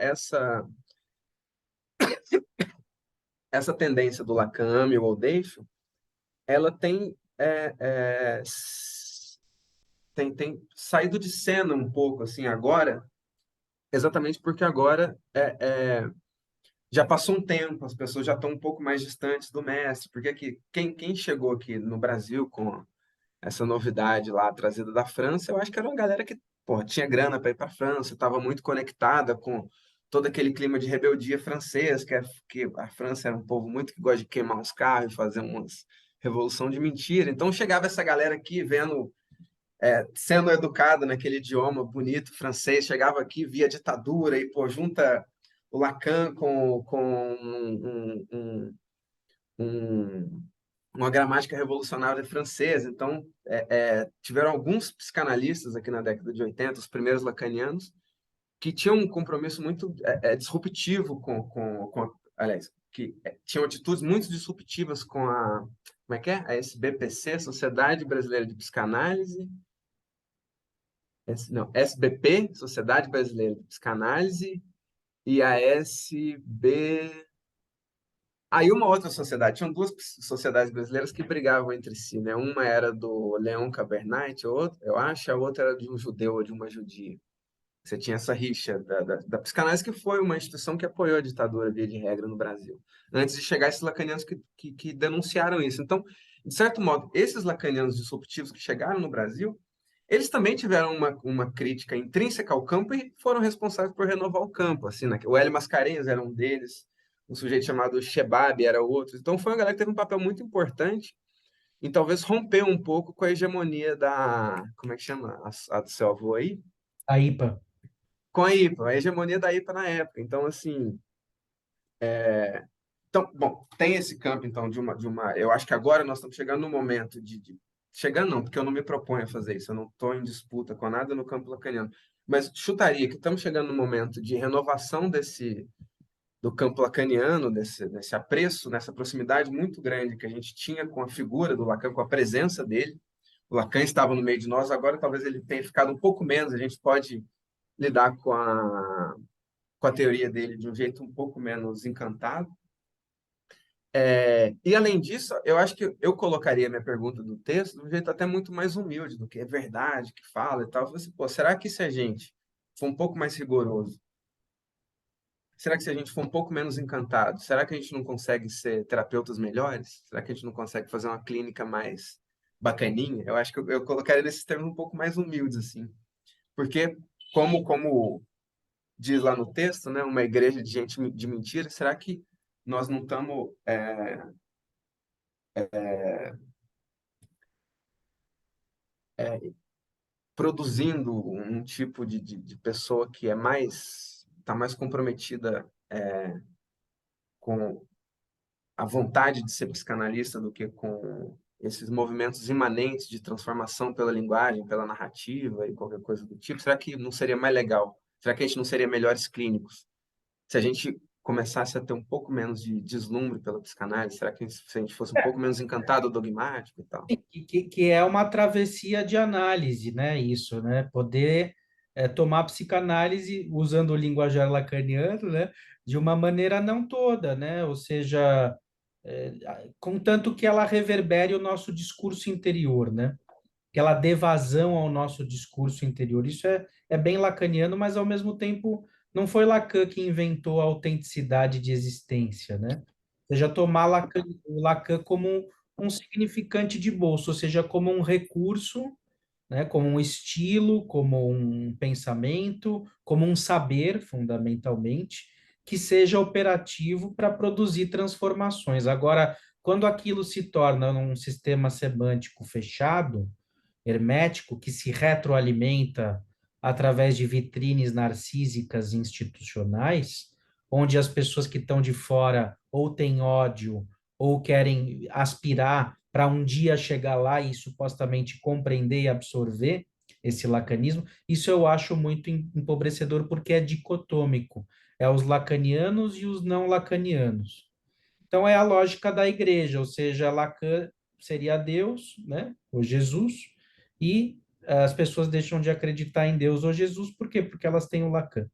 tendência do Lacan ame ou deixo, ela tem saído de cena um pouco assim agora, exatamente porque agora já passou um tempo, as pessoas já estão um pouco mais distantes do mestre, porque aqui, quem chegou aqui no Brasil com essa novidade lá trazida da França, eu acho que era uma galera que, pô, tinha grana para ir para a França, estava muito conectada com todo aquele clima de rebeldia francês, que a França era um povo muito que gosta de queimar os carros e fazer umas revolução de mentira. Então chegava essa galera aqui vendo, sendo educada naquele idioma bonito francês, chegava aqui via ditadura e, pô, junta o Lacan com um uma gramática revolucionária francesa. Então, tiveram alguns psicanalistas aqui na década de 80, os primeiros lacanianos, que tinham um compromisso muito disruptivo aliás, que tinham atitudes muito disruptivas com como é que é? A SBPC, Sociedade Brasileira de Psicanálise, não, SBP, Sociedade Brasileira de Psicanálise, e a SB. Aí uma outra sociedade, tinham duas sociedades brasileiras que brigavam entre si, né? Uma era do Leon Cabernet, eu acho, a outra era de um judeu ou de uma judia. Você tinha essa rixa da psicanálise, que foi uma instituição que apoiou a ditadura, via de regra, no Brasil. Antes de chegar esses lacanianos que denunciaram isso. Então, de certo modo, esses lacanianos disruptivos que chegaram no Brasil, eles também tiveram uma crítica intrínseca ao campo e foram responsáveis por renovar o campo. Assim, né? O Hélio Mascarenhas era um deles, um sujeito chamado Shebab era outro. Então, foi uma galera que teve um papel muito importante em talvez romper um pouco com a hegemonia da... Como é que chama? A do seu avô aí? A IPA. Com a IPA, a hegemonia da IPA na época. Então, assim... Então, bom, tem esse campo, então, eu acho que agora nós estamos chegando no momento chegando não, porque eu não me proponho a fazer isso, eu não estou em disputa com nada no campo lacaniano, mas chutaria que estamos chegando no momento de renovação do campo lacaniano, desse apreço, nessa proximidade muito grande que a gente tinha com a figura do Lacan, com a presença dele. O Lacan estava no meio de nós, agora talvez ele tenha ficado um pouco menos, a gente pode lidar com a teoria dele de um jeito um pouco menos encantado. E além disso, eu acho que eu colocaria minha pergunta do texto de um jeito até muito mais humilde do que é verdade, que fala e tal. Eu falei assim, pô, será que se a gente for um pouco mais rigoroso, será que se a gente for um pouco menos encantado, será que a gente não consegue ser terapeutas melhores? Será que a gente não consegue fazer uma clínica mais bacaninha? Eu acho que eu colocaria nesses termos um pouco mais humildes, assim. Porque, como diz lá no texto, né, uma igreja de gente de mentira, será que nós não estamos produzindo um tipo de pessoa que está mais comprometida com a vontade de ser psicanalista do que com esses movimentos imanentes de transformação pela linguagem, pela narrativa e qualquer coisa do tipo? Será que não seria mais legal? Será que a gente não seria melhores clínicos se a gente começasse a ter um pouco menos de deslumbre pela psicanálise? Será que se a gente fosse um pouco menos encantado, dogmático e tal? Que é uma travessia de análise, né? Isso, né? Poder tomar psicanálise usando o linguajar lacaniano, né? De uma maneira não toda, né? Ou seja, é, contanto que ela reverbere o nosso discurso interior, né? Que ela dê vazão ao nosso discurso interior. Isso é bem lacaniano, mas ao mesmo tempo não foi Lacan que inventou a autenticidade de existência, né? Ou seja, tomar Lacan como um significante de bolso, ou seja, como um recurso, né, como um estilo, como um pensamento, como um saber, fundamentalmente, que seja operativo para produzir transformações. Agora, quando aquilo se torna um sistema semântico fechado, hermético, que se retroalimenta através de vitrines narcísicas institucionais, onde as pessoas que estão de fora ou têm ódio ou querem aspirar para um dia chegar lá e supostamente compreender e absorver esse lacanismo, isso eu acho muito empobrecedor porque é dicotômico. É os lacanianos e os não lacanianos. Então é a lógica da igreja, ou seja, Lacan seria Deus, né, ou Jesus, e as pessoas deixam de acreditar em Deus ou Jesus, por quê? Porque elas têm o Lacan.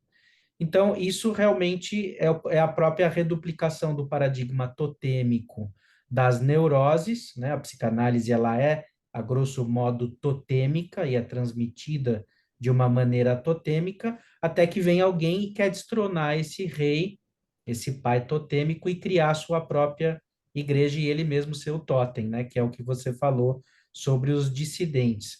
Então, isso realmente é a própria reduplicação do paradigma totêmico das neuroses, né? A psicanálise, ela é, a grosso modo, totêmica e é transmitida de uma maneira totêmica, até que vem alguém e quer destronar esse rei, esse pai totêmico e criar a sua própria igreja e ele mesmo ser o totem, né? Que é o que você falou sobre os dissidentes.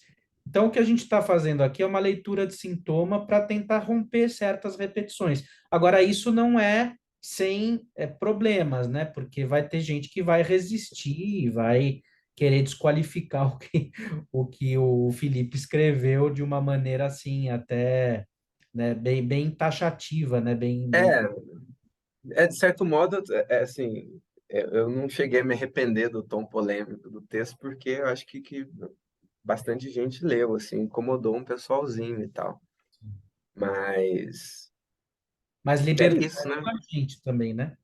Então, o que a gente está fazendo aqui é uma leitura de sintoma para tentar romper certas repetições. Agora, isso não é sem problemas, né? Porque vai ter gente que vai resistir, vai querer desqualificar o que o Felipe escreveu de uma maneira assim, até né, bem taxativa, né? Bem. É, de certo modo, assim, eu não cheguei a me arrepender do tom polêmico do texto, porque eu acho que bastante gente leu, assim, incomodou um pessoalzinho e tal. Mas Mas é libertou isso, né? a gente também, né?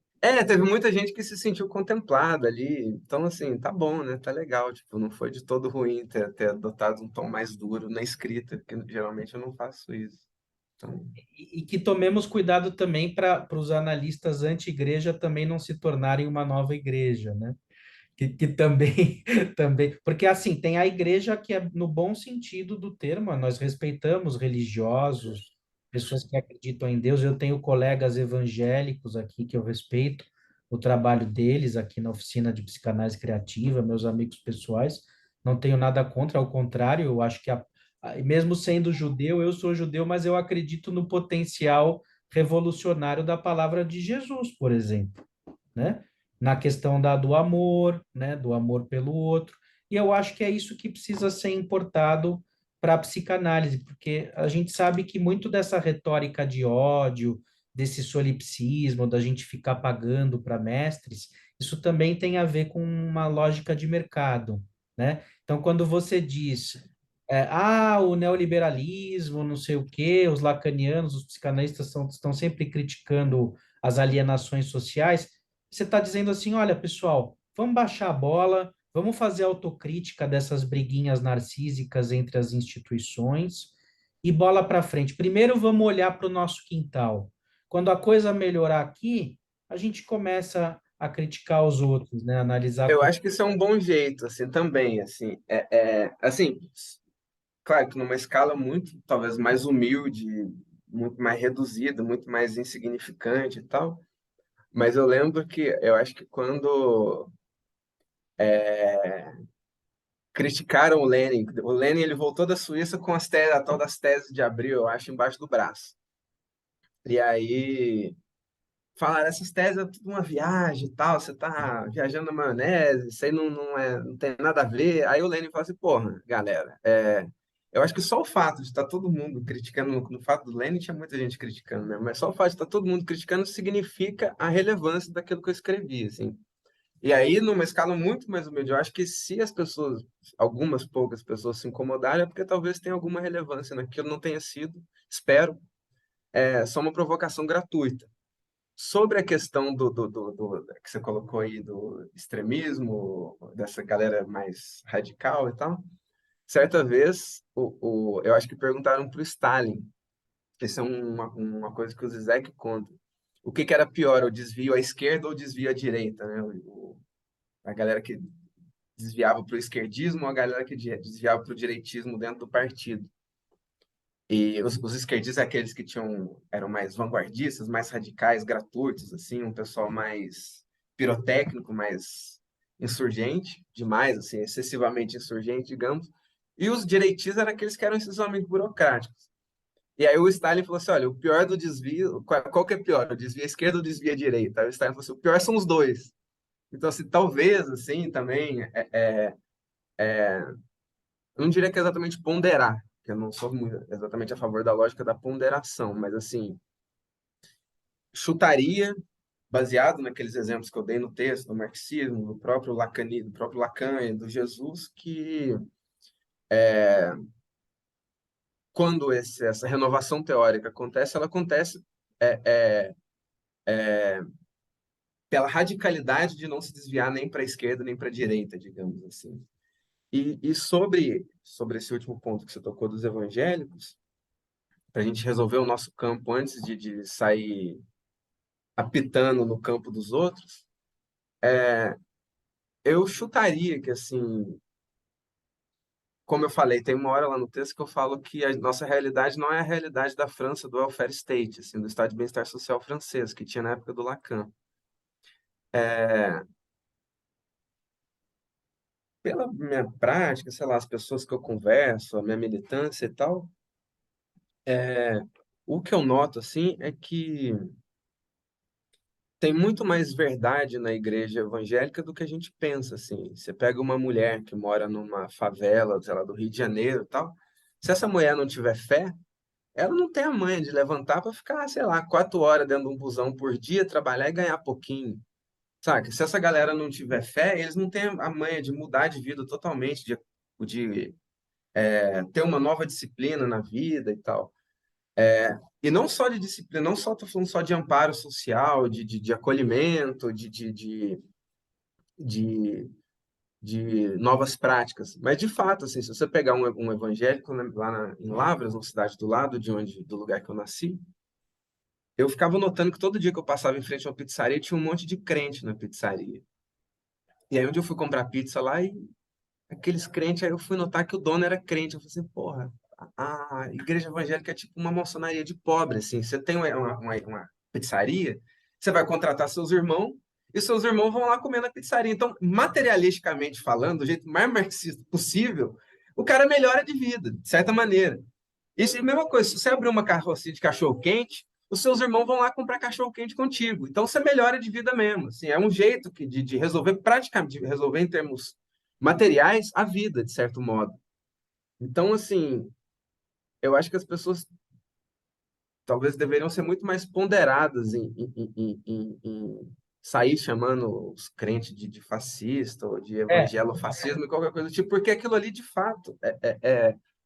Teve muita gente que se sentiu contemplada ali. Então, assim, tá bom, né? Tá legal. Tipo, não foi de todo ruim ter adotado um tom mais duro na escrita, porque geralmente eu não faço isso. Então, E que tomemos cuidado também para os analistas anti-igreja também não se tornarem uma nova igreja, né? Que também, também, porque assim, tem a igreja que é no bom sentido do termo, nós respeitamos religiosos, pessoas que acreditam em Deus, eu tenho colegas evangélicos aqui que eu respeito o trabalho deles aqui na oficina de psicanálise criativa, meus amigos pessoais, não tenho nada contra, ao contrário, eu acho que mesmo sendo judeu, eu sou judeu, mas eu acredito no potencial revolucionário da palavra de Jesus, por exemplo, né? Na questão do amor, né? Do amor pelo outro. E eu acho que é isso que precisa ser importado para a psicanálise, porque a gente sabe que muito dessa retórica de ódio, desse solipsismo, da gente ficar pagando para mestres, isso também tem a ver com uma lógica de mercado, né? Então, quando você diz, o neoliberalismo, não sei o quê, os lacanianos, os psicanalistas estão sempre criticando as alienações sociais, você está dizendo assim, olha, pessoal, vamos baixar a bola, vamos fazer autocrítica dessas briguinhas narcísicas entre as instituições e bola para frente. Primeiro vamos olhar para o nosso quintal. Quando a coisa melhorar aqui, a gente começa a criticar os outros, né? Analisar eu como acho que isso é um bom jeito, assim, também, assim. Assim, claro que numa escala muito, talvez, mais humilde, muito mais reduzida, muito mais insignificante e tal. Mas eu lembro que eu acho que quando criticaram o Lenin ele voltou da Suíça com a tal das teses de Abril, eu acho, embaixo do braço. E aí falaram, essas teses é tudo uma viagem e tal, você tá viajando na maionese, isso aí não tem nada a ver. Aí o Lenin falou assim, porra, galera, eu acho que só o fato de estar todo mundo criticando, no fato do Lenin tinha muita gente criticando, né? Mas só o fato de estar todo mundo criticando significa a relevância daquilo que eu escrevi, assim. E aí, numa escala muito mais humilde, eu acho que se as pessoas, algumas poucas pessoas se incomodarem, é porque talvez tenha alguma relevância naquilo, não tenha sido, espero, só uma provocação gratuita. sobre a questão que você colocou aí do extremismo, dessa galera mais radical e tal, certa vez, eu acho que perguntaram para o Stalin, isso é uma coisa que o Zizek conta, o que era pior, o desvio à esquerda ou o desvio à direita, né? A galera que desviava para o esquerdismo ou a galera que desviava para o direitismo dentro do partido. E os esquerdistas, aqueles que eram mais vanguardistas, mais radicais, gratuitos, assim, um pessoal mais pirotécnico, mais insurgente, demais, assim, excessivamente insurgente, digamos. E os direitistas eram aqueles que eram excessivamente burocráticos. E aí o Stalin falou assim, olha, o pior do desvio, qual que é pior, o desvio à esquerda ou o desvio à direita? Aí o Stalin falou assim, o pior são os dois. Então, assim, talvez, assim, também, eu não diria que é exatamente ponderar, que eu não sou exatamente a favor da lógica da ponderação, mas assim, chutaria, baseado naqueles exemplos que eu dei no texto, do marxismo, do próprio Lacan e do Jesus, que quando essa renovação teórica acontece, ela acontece é, é, pela radicalidade de não se desviar nem para a esquerda nem para a direita, digamos assim. E sobre esse último ponto que você tocou dos evangélicos, para a gente resolver o nosso campo antes de sair apitando no campo dos outros, eu chutaria que, assim, como eu falei, tem uma hora lá no texto que eu falo que a nossa realidade não é a realidade da França, do welfare state, assim, do estado de bem-estar social francês, que tinha na época do Lacan. Pela minha prática, sei lá, as pessoas que eu converso, a minha militância e tal, o que eu noto, assim, é que tem muito mais verdade na igreja evangélica do que a gente pensa, assim. Você pega uma mulher que mora numa favela, sei lá, do Rio de Janeiro e tal, se essa mulher não tiver fé, ela não tem a manha de levantar para ficar, sei lá, 4 horas dentro de um busão por dia, trabalhar e ganhar pouquinho. Sabe? Se essa galera não tiver fé, eles não têm a manha de mudar de vida totalmente, de ter uma nova disciplina na vida e tal. E não só de disciplina, não só estou falando só de amparo social, de acolhimento, de, de novas práticas, mas de fato, assim, se você pegar um evangélico, né, em Lavras, uma cidade do lado do lugar que eu nasci, eu ficava notando que todo dia que eu passava em frente a uma pizzaria tinha um monte de crente na pizzaria. E aí, onde eu fui comprar pizza lá, e aqueles crentes, aí eu fui notar que o dono era crente. Eu falei assim, porra, a igreja evangélica é tipo uma maçonaria de pobre, assim. Você tem uma pizzaria, você vai contratar seus irmãos, e seus irmãos vão lá comer na pizzaria. Então, materialisticamente falando, do jeito mais marxista possível, o cara melhora de vida, de certa maneira. Isso é a mesma coisa, se você abrir uma carrocinha de cachorro-quente, os seus irmãos vão lá comprar cachorro-quente contigo. Então você melhora de vida mesmo. Assim, é um jeito de resolver praticamente, de resolver em termos materiais a vida, de certo modo. Então, assim, eu acho que as pessoas talvez deveriam ser muito mais ponderadas em sair chamando os crentes de fascista ou de É, evangelofascismo e qualquer coisa do tipo, porque aquilo ali, de fato,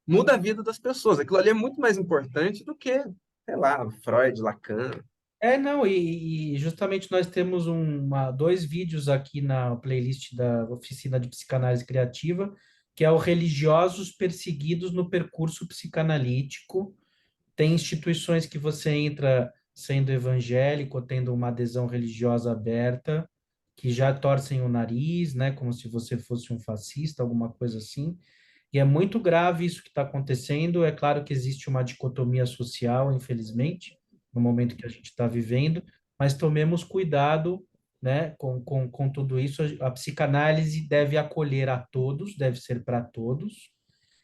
muda a vida das pessoas. Aquilo ali é muito mais importante do que, sei lá, Freud, Lacan. não, e justamente nós temos dois vídeos aqui na playlist da Oficina de Psicanálise Criativa, que é o Religiosos Perseguidos no Percurso Psicanalítico. Tem instituições que você entra sendo evangélico, tendo uma adesão religiosa aberta, que já torcem o nariz, né, como se você fosse um fascista, alguma coisa assim. E é muito grave isso que está acontecendo. É claro que existe uma dicotomia social, infelizmente, no momento que a gente está vivendo, mas tomemos cuidado, né, com tudo isso. A psicanálise deve acolher a todos, deve ser para todos,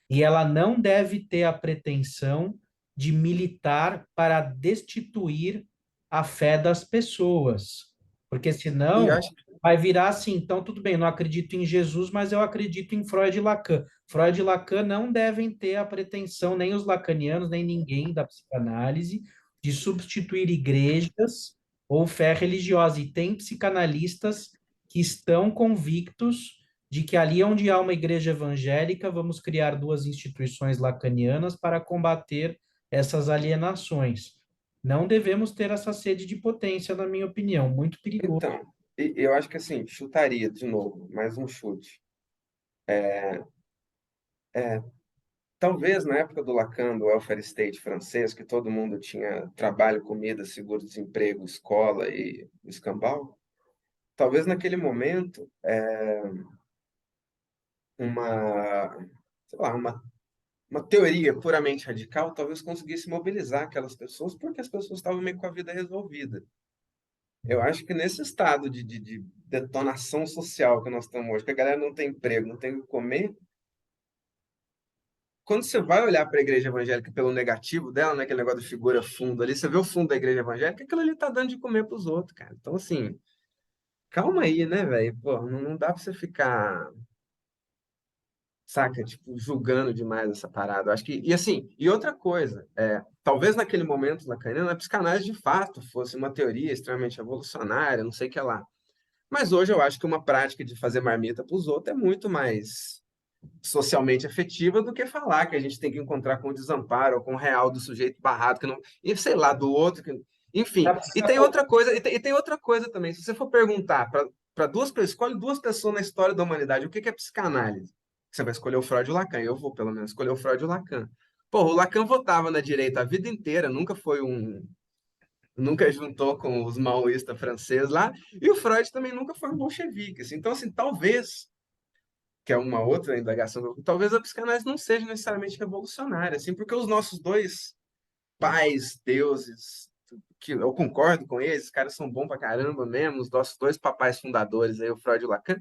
e ela não deve ter a pretensão de militar para destituir a fé das pessoas, porque E senão acho vai virar assim, então tudo bem, eu não acredito em Jesus, mas eu acredito em Freud e Lacan. Freud e Lacan não devem ter a pretensão, nem os lacanianos, nem ninguém da psicanálise, de substituir igrejas ou fé religiosa. E tem psicanalistas que estão convictos de que ali onde há uma igreja evangélica, vamos criar duas instituições lacanianas para combater essas alienações. não devemos ter essa sede de potência, na minha opinião, muito perigoso. Então, eu acho que assim, chutaria de novo, mais um chute. É, talvez na época do Lacan, do welfare state francês, que todo mundo tinha trabalho, comida, seguro-desemprego, escola e escambau, talvez naquele momento uma, sei lá, uma teoria puramente radical talvez conseguisse mobilizar aquelas pessoas porque as pessoas estavam meio com a vida resolvida. Eu acho que nesse estado de detonação social que nós estamos hoje, que a galera não tem emprego, não tem o que comer, quando você vai olhar para a igreja evangélica pelo negativo dela, né, aquele negócio de figura fundo ali, você vê o fundo da igreja evangélica, aquilo ali tá dando de comer para os outros, cara. Então, assim, calma aí, né, velho? Pô, não dá para você ficar, saca, tipo, julgando demais essa parada. Eu acho que, e assim, e outra coisa, talvez naquele momento lacaniano, a psicanálise de fato fosse uma teoria extremamente revolucionária, não sei o que lá. Mas hoje eu acho que uma prática de fazer marmita para os outros é muito mais socialmente efetiva do que falar que a gente tem que encontrar com o desamparo ou com o real do sujeito barrado que não, e sei lá, do outro que, enfim. E tem outra coisa, e tem outra coisa também. Se você for perguntar para duas pessoas, escolhe duas pessoas na história da humanidade, o que é psicanálise? Você vai escolher o Freud e o Lacan. Eu vou, pelo menos, escolher o Freud e o Lacan. Pô, o Lacan votava na direita a vida inteira, nunca juntou com os maoístas franceses lá, e o Freud também nunca foi um bolchevique. Assim. Então, assim, talvez que é uma outra indagação, talvez a psicanálise não seja necessariamente revolucionária, assim, porque os nossos dois pais, deuses, que eu concordo com eles, os caras são bons pra caramba mesmo, os nossos dois papais fundadores, aí, o Freud e o Lacan,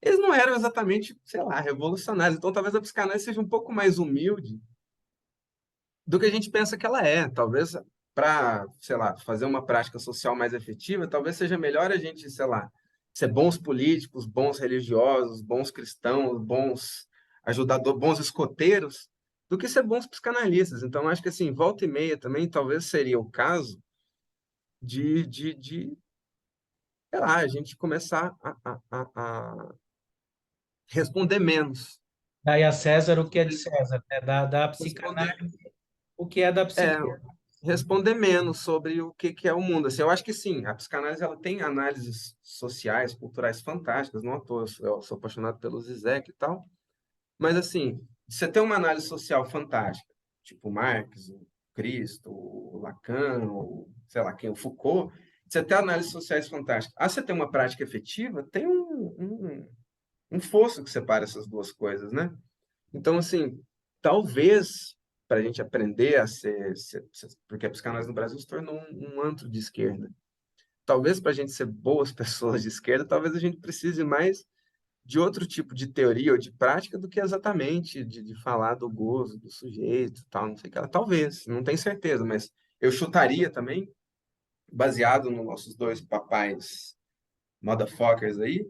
eles não eram exatamente, sei lá, revolucionários. Então, talvez a psicanálise seja um pouco mais humilde do que a gente pensa que ela é. Talvez para, sei lá, fazer uma prática social mais efetiva, talvez seja melhor a gente, sei lá, ser bons políticos, bons religiosos, bons cristãos, bons ajudadores, bons escoteiros, do que ser bons psicanalistas. Então, acho que assim, volta e meia também, talvez seria o caso de sei lá, a gente começar a responder menos. Daí a César o que é de César, né? Da Responder, psicanálise o que é da é, psiquiatria. responder menos sobre o que é o mundo. Assim, eu acho que sim, a psicanálise ela tem análises sociais, culturais fantásticas, não à toa, eu sou apaixonado pelo Zizek e tal, mas assim, você tem uma análise social fantástica, tipo Marx, o Cristo, o Lacan, ou sei lá quem, o Foucault, você tem análises sociais fantásticas. Ah, você tem uma prática efetiva, tem um fosso que separa essas duas coisas, né? Então, assim, talvez para a gente aprender a porque a psicanálise no Brasil se tornou um antro de esquerda. Talvez para a gente ser boas pessoas de esquerda, talvez a gente precise mais de outro tipo de teoria ou de prática do que exatamente de falar do gozo do sujeito, tal, não sei o que lá. Talvez, não tenho certeza, mas eu chutaria também, baseado nos nossos dois papais motherfuckers aí,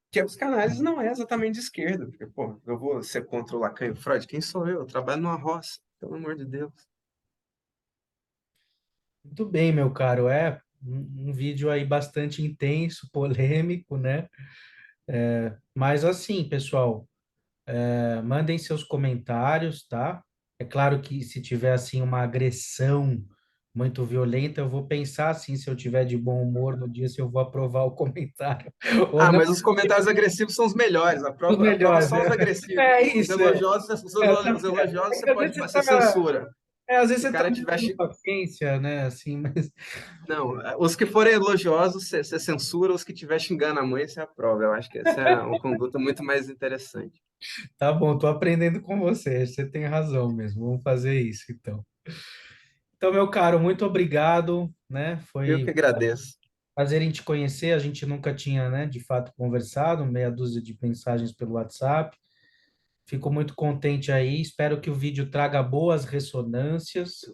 que a psicanálise não é exatamente de esquerda, porque, pô, eu vou ser contra o Lacan e o Freud, quem sou eu? Eu trabalho numa roça, pelo amor de Deus. Muito bem, meu caro, um vídeo aí bastante intenso, polêmico, né? Mas assim, pessoal, mandem seus comentários, tá? É claro que se tiver assim uma agressão muito violenta, eu vou pensar assim, se eu tiver de bom humor no dia, se eu vou aprovar o comentário ou Ah, não, mas os comentários agressivos são os melhores, os a prova melhores, só os né? agressivos. É Os isso, é. elogiosos, os elogiosos É você que às vezes pode você fazer tá, censura. às vezes Se o você tá cara muito tiver. com paciência, né? Assim, mas Não, os que forem elogiosos, você censura, os que tiver xingando a mãe, você aprova. Eu acho que essa é uma conduta muito mais interessante. tá bom, tô aprendendo com você, você tem razão mesmo. Vamos fazer isso, então. Então, meu caro, muito obrigado, né? Eu Foi que agradeço. prazer em te conhecer. A gente nunca tinha, né, de fato conversado, meia dúzia de mensagens pelo WhatsApp. Fico muito contente aí. Espero que o vídeo traga boas ressonâncias,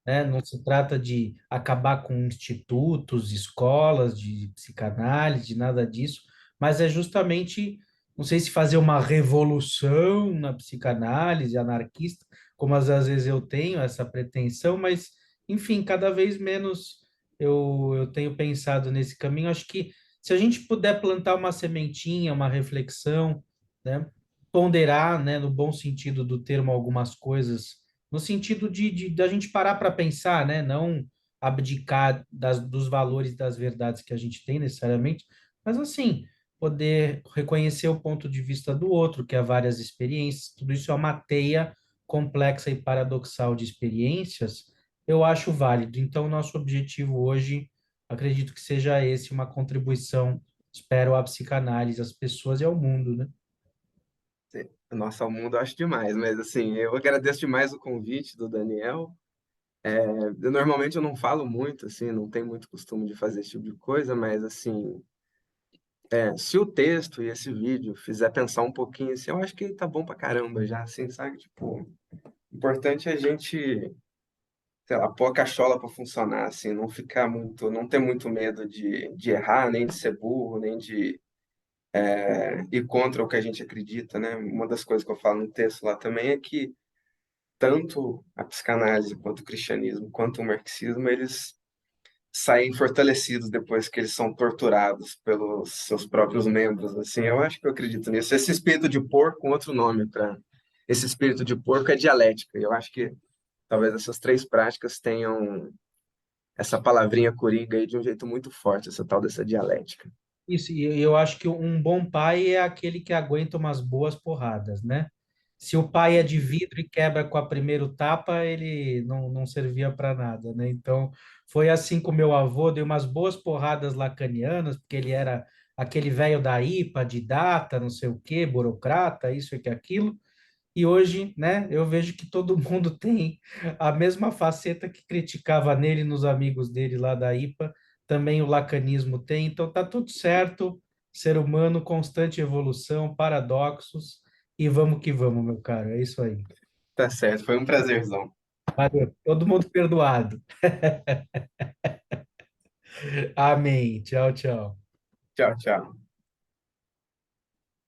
né? Não se trata de acabar com institutos, escolas de psicanálise, de nada disso, mas é justamente, não sei se fazer uma revolução na psicanálise anarquista, como às vezes eu tenho essa pretensão, mas, enfim, cada vez menos eu tenho pensado nesse caminho. Acho que se a gente puder plantar uma sementinha, uma reflexão, né? Ponderar, né, no bom sentido do termo, algumas coisas no sentido de da gente parar para pensar, né? Não abdicar dos valores, das verdades que a gente tem necessariamente, mas assim, poder reconhecer o ponto de vista do outro, que há várias experiências, tudo isso é uma teia complexa e paradoxal de experiências, eu acho válido. Então, nosso objetivo hoje, acredito que seja esse, uma contribuição, espero, à psicanálise, às pessoas e ao mundo, né? Sim. Nossa, o mundo eu acho demais, mas assim, eu agradeço demais o convite do Daniel. Normalmente eu não falo muito, assim, não tenho muito costume de fazer esse tipo de coisa, mas assim, se o texto e esse vídeo fizer pensar um pouquinho, assim, eu acho que tá bom pra caramba já, assim, sabe? Tipo, o importante é a gente, sei lá, pôr a cachola pra funcionar, assim, não ficar muito, não ter muito medo de errar, nem de ser burro, nem de ir contra o que a gente acredita, né? Uma das coisas que eu falo no texto lá também é que tanto a psicanálise quanto o cristianismo, quanto o marxismo, eles saem fortalecidos depois que eles são torturados pelos seus próprios membros, assim. Eu acho que eu acredito nisso. Esse espírito de porco, um outro nome para esse espírito de porco é dialética. Eu acho que talvez essas três práticas tenham essa palavrinha coringa aí de um jeito muito forte, essa tal dessa dialética. Isso, e eu acho que um bom pai é aquele que aguenta umas boas porradas, né? Se o pai é de vidro e quebra com a primeiro tapa, ele não servia para nada, né? Então, foi assim com meu avô, deu umas boas porradas lacanianas, porque ele era aquele velho da IPA, de data, não sei o quê, burocrata, isso e que aquilo. E hoje, né, eu vejo que todo mundo tem a mesma faceta que criticava nele nos amigos dele lá da IPA, também o lacanismo tem, então tá tudo certo, ser humano, constante evolução, paradoxos, e vamos que vamos, meu caro, é isso aí. Tá certo, foi um prazerzão. Valeu, todo mundo perdoado. Amém. Tchau, tchau. Tchau, tchau.